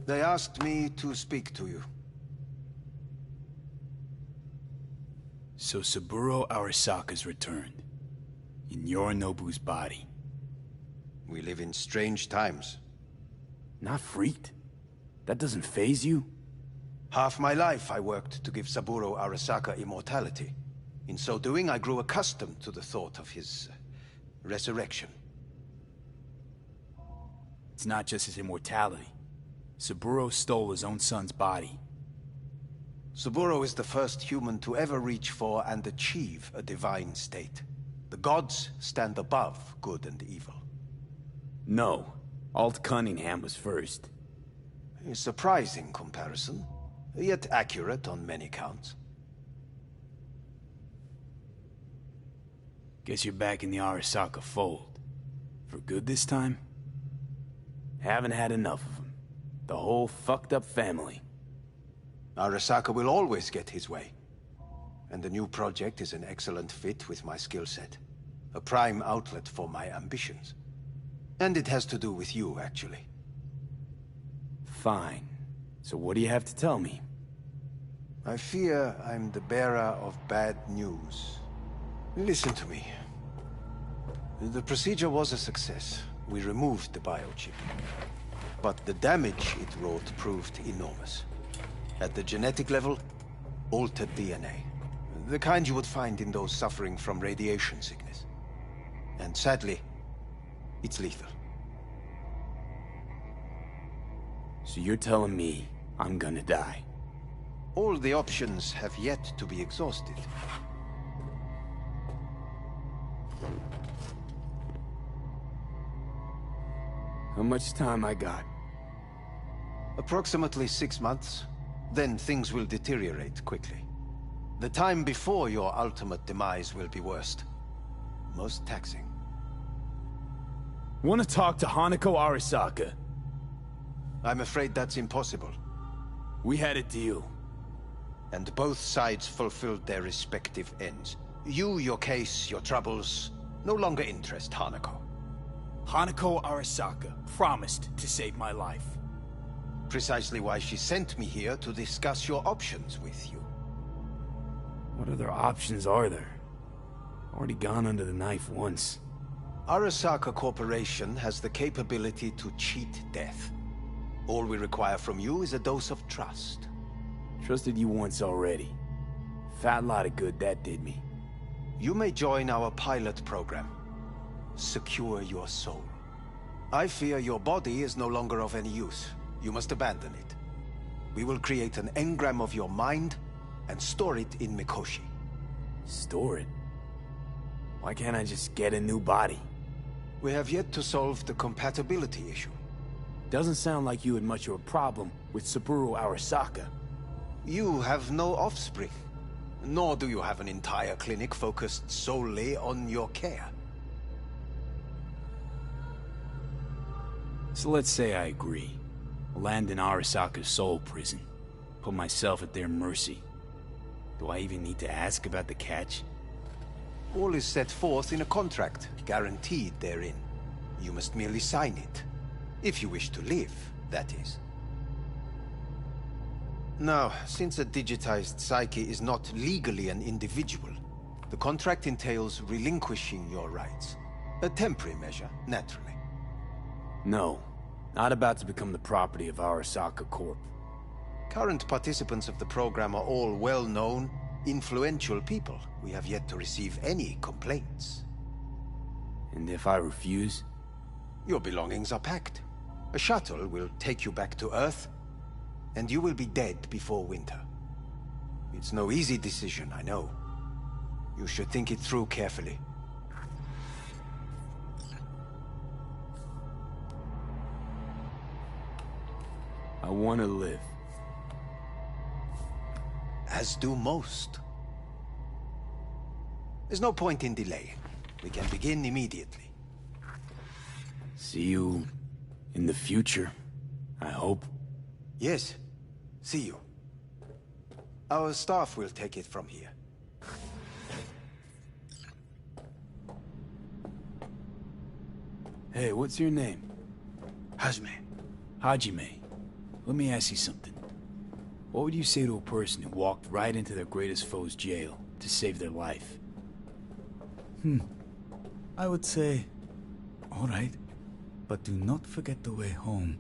They asked me to speak to you. So Saburo Arasaka's returned. In Yorinobu's body. We live in strange times. Not freaked? That doesn't faze you? Half my life I worked to give Saburo Arasaka immortality. In so doing, I grew accustomed to the thought of his resurrection. It's not just his immortality. Saburo stole his own son's body. Saburo is the first human to ever reach for and achieve a divine state. The gods stand above good and evil. No. Alt Cunningham was first. A surprising comparison, yet accurate on many counts. Guess you're back in the Arasaka fold. For good this time? Haven't had enough of them. The whole fucked up family. Arasaka will always get his way. And the new project is an excellent fit with my skill set. A prime outlet for my ambitions. And it has to do with you, actually. Fine. So what do you have to tell me? I fear I'm the bearer of bad news. Listen to me. The procedure was a success. We removed the biochip. But the damage it wrought proved enormous. At the genetic level, altered DNA. The kind you would find in those suffering from radiation sickness. And sadly, it's lethal. So you're telling me I'm gonna die? All the options have yet to be exhausted. How much time I got? Approximately 6 months. Then things will deteriorate quickly. The time before your ultimate demise will be worst. Most taxing. Want to talk to Hanako Arasaka? I'm afraid that's impossible. We had a deal. And both sides fulfilled their respective ends. You, your case, your troubles, no longer interest Hanako. Hanako Arasaka promised to save my life. Precisely why she sent me here to discuss your options with you. What other options are there? Already gone under the knife once. Arasaka Corporation has the capability to cheat death. All we require from you is a dose of trust. Trusted you once already. Fat lot of good that did me. You may join our pilot program. secure your soul. I fear your body is no longer of any use. You must abandon it. We will create an engram of your mind and store it in Mikoshi. Store it? Why can't I just get a new body? We have yet to solve the compatibility issue. Doesn't sound like you had much of a problem with Saburo Arasaka. You have no offspring, nor do you have an entire clinic focused solely on your care. So let's say I agree. I'll land in Arasaka's soul prison. Put myself at their mercy. Do I even need to ask about the catch? All is set forth in a contract, guaranteed therein. You must merely sign it. If you wish to live, that is. Now, since a digitized psyche is not legally an individual, the contract entails relinquishing your rights. A temporary measure, naturally. No, not about to become the property of Arasaka Corp. Current participants of the program are all well-known, influential people. We have yet to receive any complaints. And if I refuse? Your belongings are packed. A shuttle will take you back to Earth, and you will be dead before winter. It's no easy decision, I know. You should think it through carefully. I want to live. As do most. There's no point in delaying. We can begin immediately. See you in the future, I hope. Yes. See you. Our staff will take it from here. Hey, what's your name? Hajime. Hajime. Let me ask you something. What would you say to a person who walked right into their greatest foe's jail to save their life? I would say, all right, but do not forget the way home.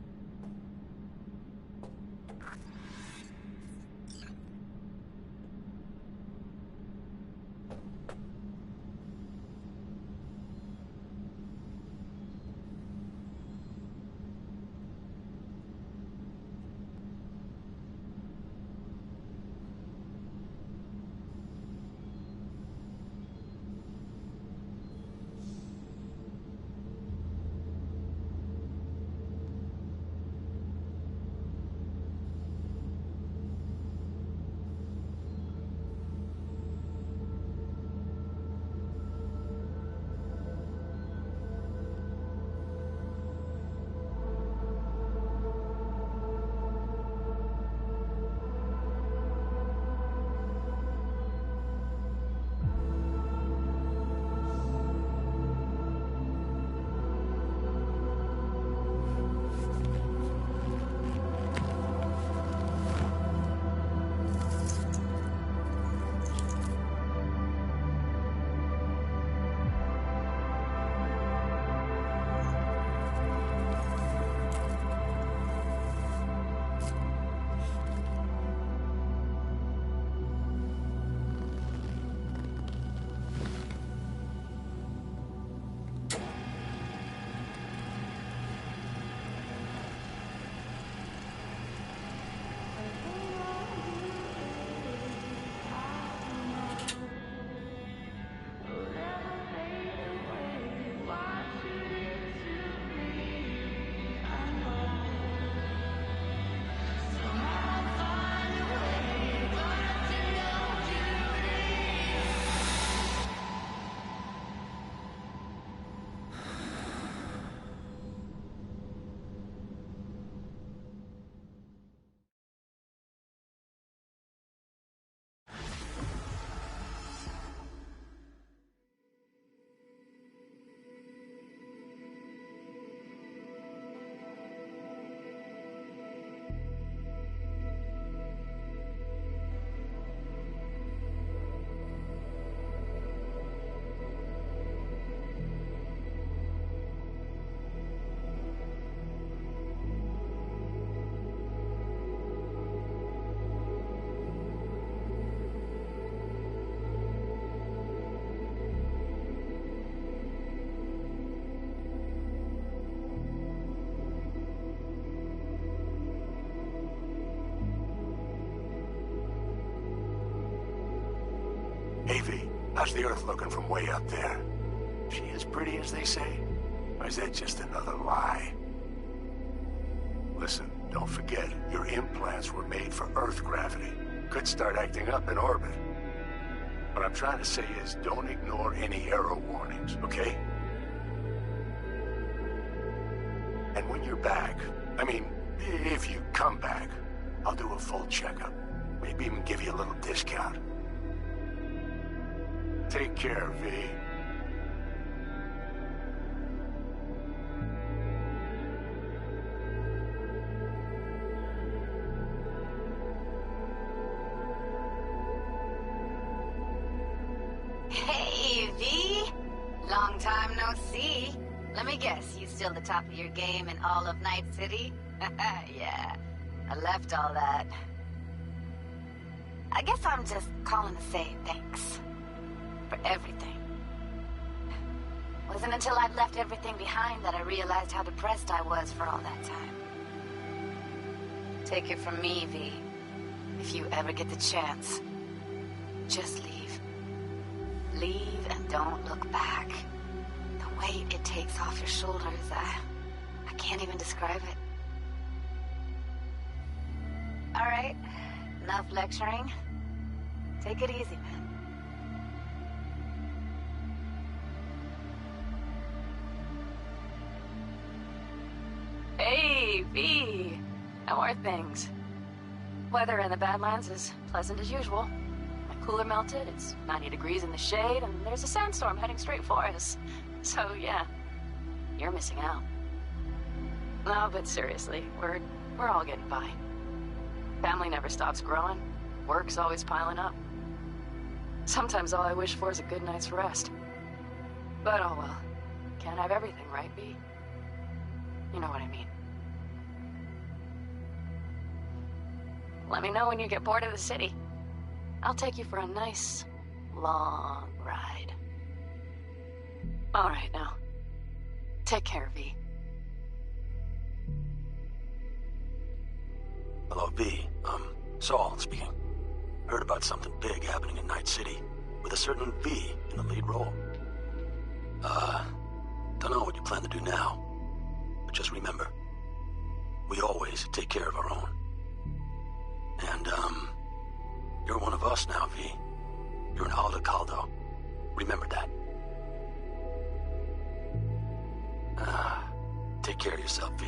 Hey, V, how's the Earth looking from way up there? She as pretty as they say? Or is that just another lie? Listen, don't forget, your implants were made for Earth gravity. Could start acting up in orbit. What I'm trying to say is, don't ignore any error warnings, okay? And when you're back, I mean, if you come back, I'll do a full checkup. Maybe even give you a little discount. Take care, V. Hey, V! Long time no see. Let me guess, you still the top of your game in all of Night City? Yeah, I left all that. I guess I'm just calling to say thanks. For everything. Wasn't until I'd left everything behind that I realized how depressed I was for all that time. Take it from me, V. If you ever get the chance, just leave. Leave and don't look back. The weight it takes off your shoulders, I can't even describe it. All right, enough lecturing. Take it easy, man. Hey, V! How are things? Weather in the Badlands is pleasant as usual. My cooler melted, it's 90 degrees in the shade, and there's a sandstorm heading straight for us. So, yeah, you're missing out. No, but seriously, we're all getting by. Family never stops growing. Work's always piling up. Sometimes all I wish for is a good night's rest. But oh well. Can't have everything, right, V? You know what I mean. Let me know when you get bored of the city. I'll take you for a nice, long ride. All right, now. Take care, V. Hello, V. Saul speaking. Heard about something big happening in Night City, with a certain V in the lead role. Don't know what you plan to do now, but just remember, we always take care of our own. And, you're one of us now, V. You're an Alda Caldo. Remember that. Take care of yourself, V.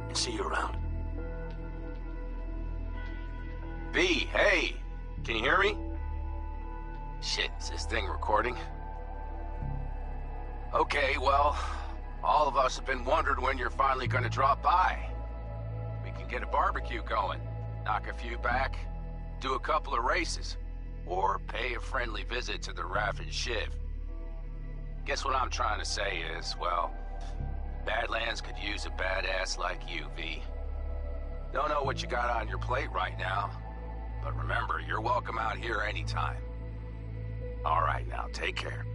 And see you around. V, hey! Can you hear me? Shit, is this thing recording? Okay, well, all of us have been wondering when you're finally gonna drop by. We can get a barbecue going, knock a few back, do a couple of races, or pay a friendly visit to the Raff and Shiv. Guess what I'm trying to say is, well, Badlands could use a badass like you, V. Don't know what you got on your plate right now, but remember, you're welcome out here anytime. All right, now, take care.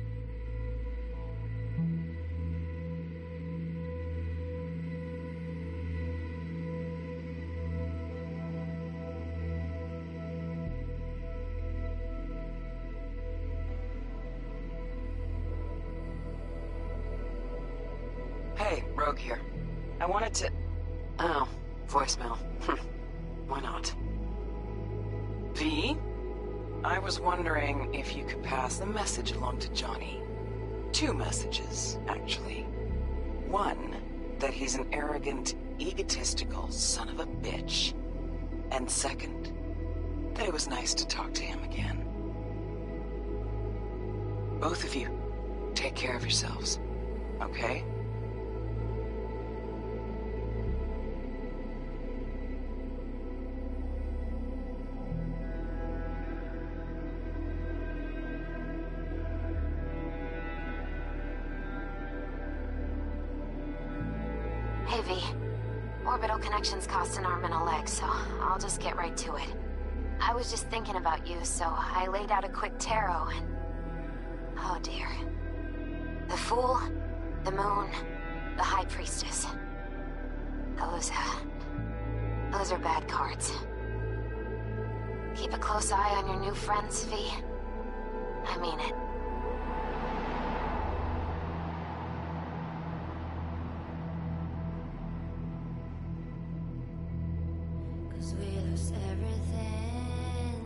Hey, Rogue here. I wanted to... Oh, voicemail. Why not? V? I was wondering if you could pass the message along to Johnny. 2 messages, actually. One, that he's an arrogant, egotistical son of a bitch. And second, that it was nice to talk to him again. Both of you, take care of yourselves, okay? Hey, V. Orbital connections cost an arm and a leg, so I'll just get right to it. I was just thinking about you, so I laid out a quick tarot and... Oh dear. The Fool, the Moon, the High Priestess. Those are bad cards. Keep a close eye on your new friends, V. I mean it. We lost everything.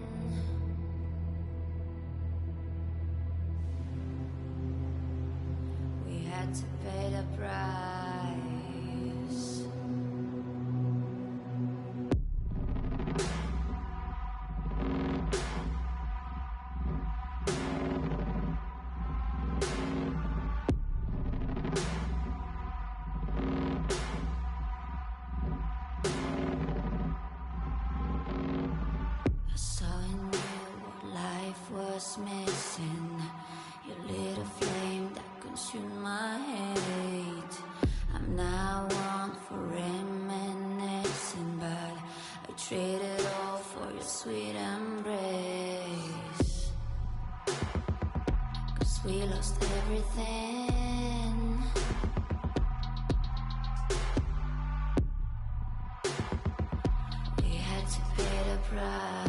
We had to pay the price. Missing your little flame that consumed my hate. I'm not one for reminiscing, but I traded all for your sweet embrace. 'Cause we lost everything. We had to pay the price.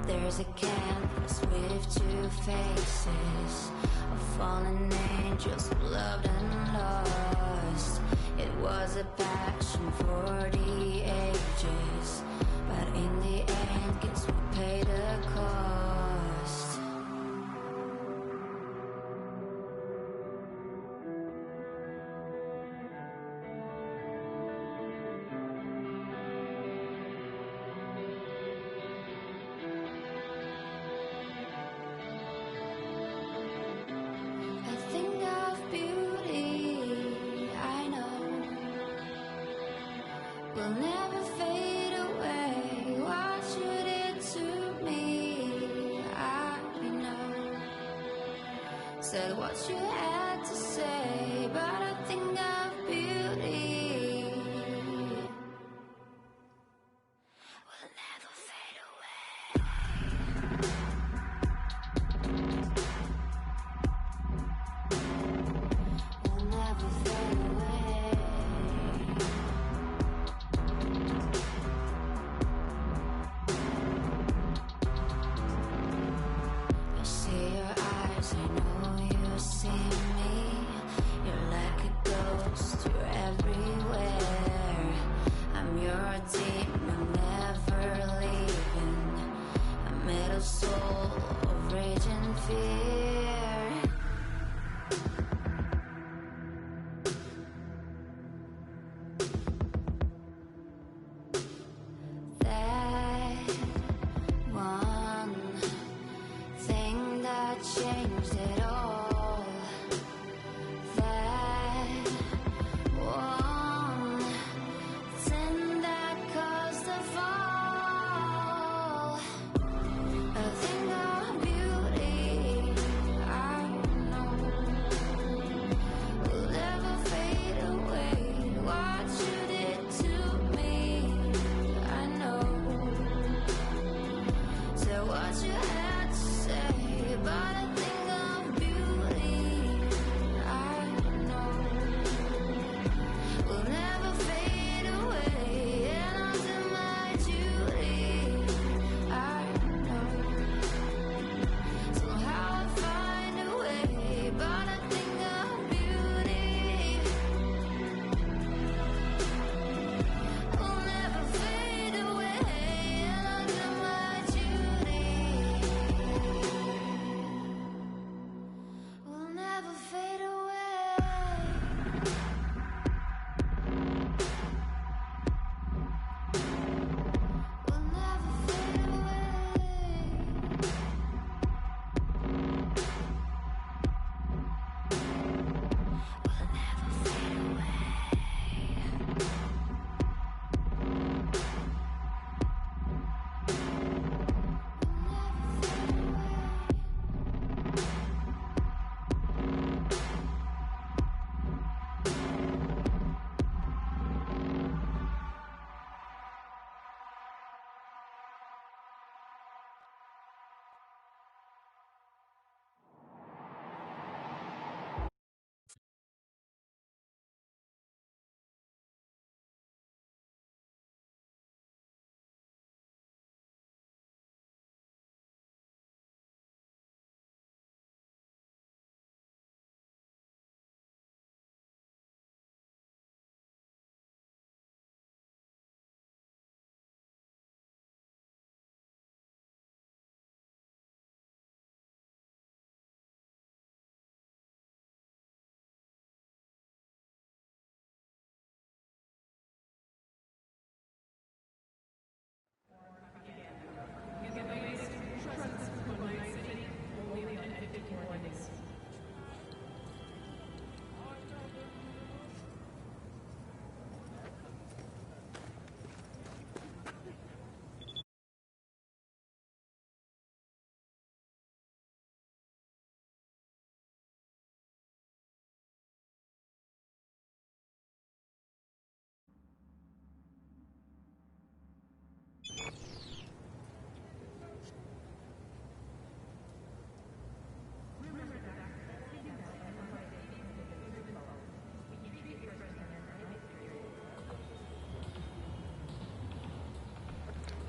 There's a canvas with two faces of fallen angels who loved and lost. It was a passion for the ages, but in the end, guess we paid the cost. Will never fade away. What you did to me, I know. Said what you had to say, but I think of beauty. Will never fade away. Will never fade away.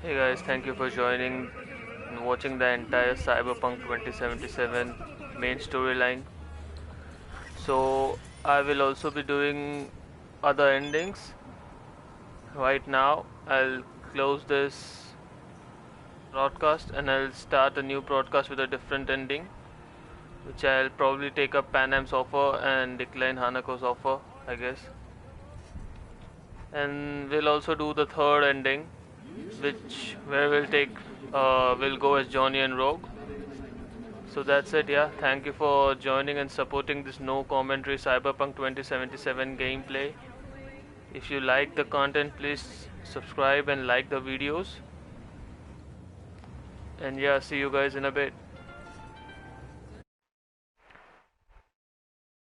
Hey guys, thank you for joining and watching the entire Cyberpunk 2077 main storyline. So I will also be doing other endings. Right now I'll close this broadcast and I'll start a new broadcast with a different ending, which I'll probably take up Panam's offer and decline Hanako's offer, I guess. And we'll also do the third ending, where we'll go as Johnny and Rogue. So that's it. Yeah, thank you for joining and supporting this no commentary Cyberpunk 2077 gameplay. If you like the content, please subscribe and like the videos. And yeah, see you guys in a bit.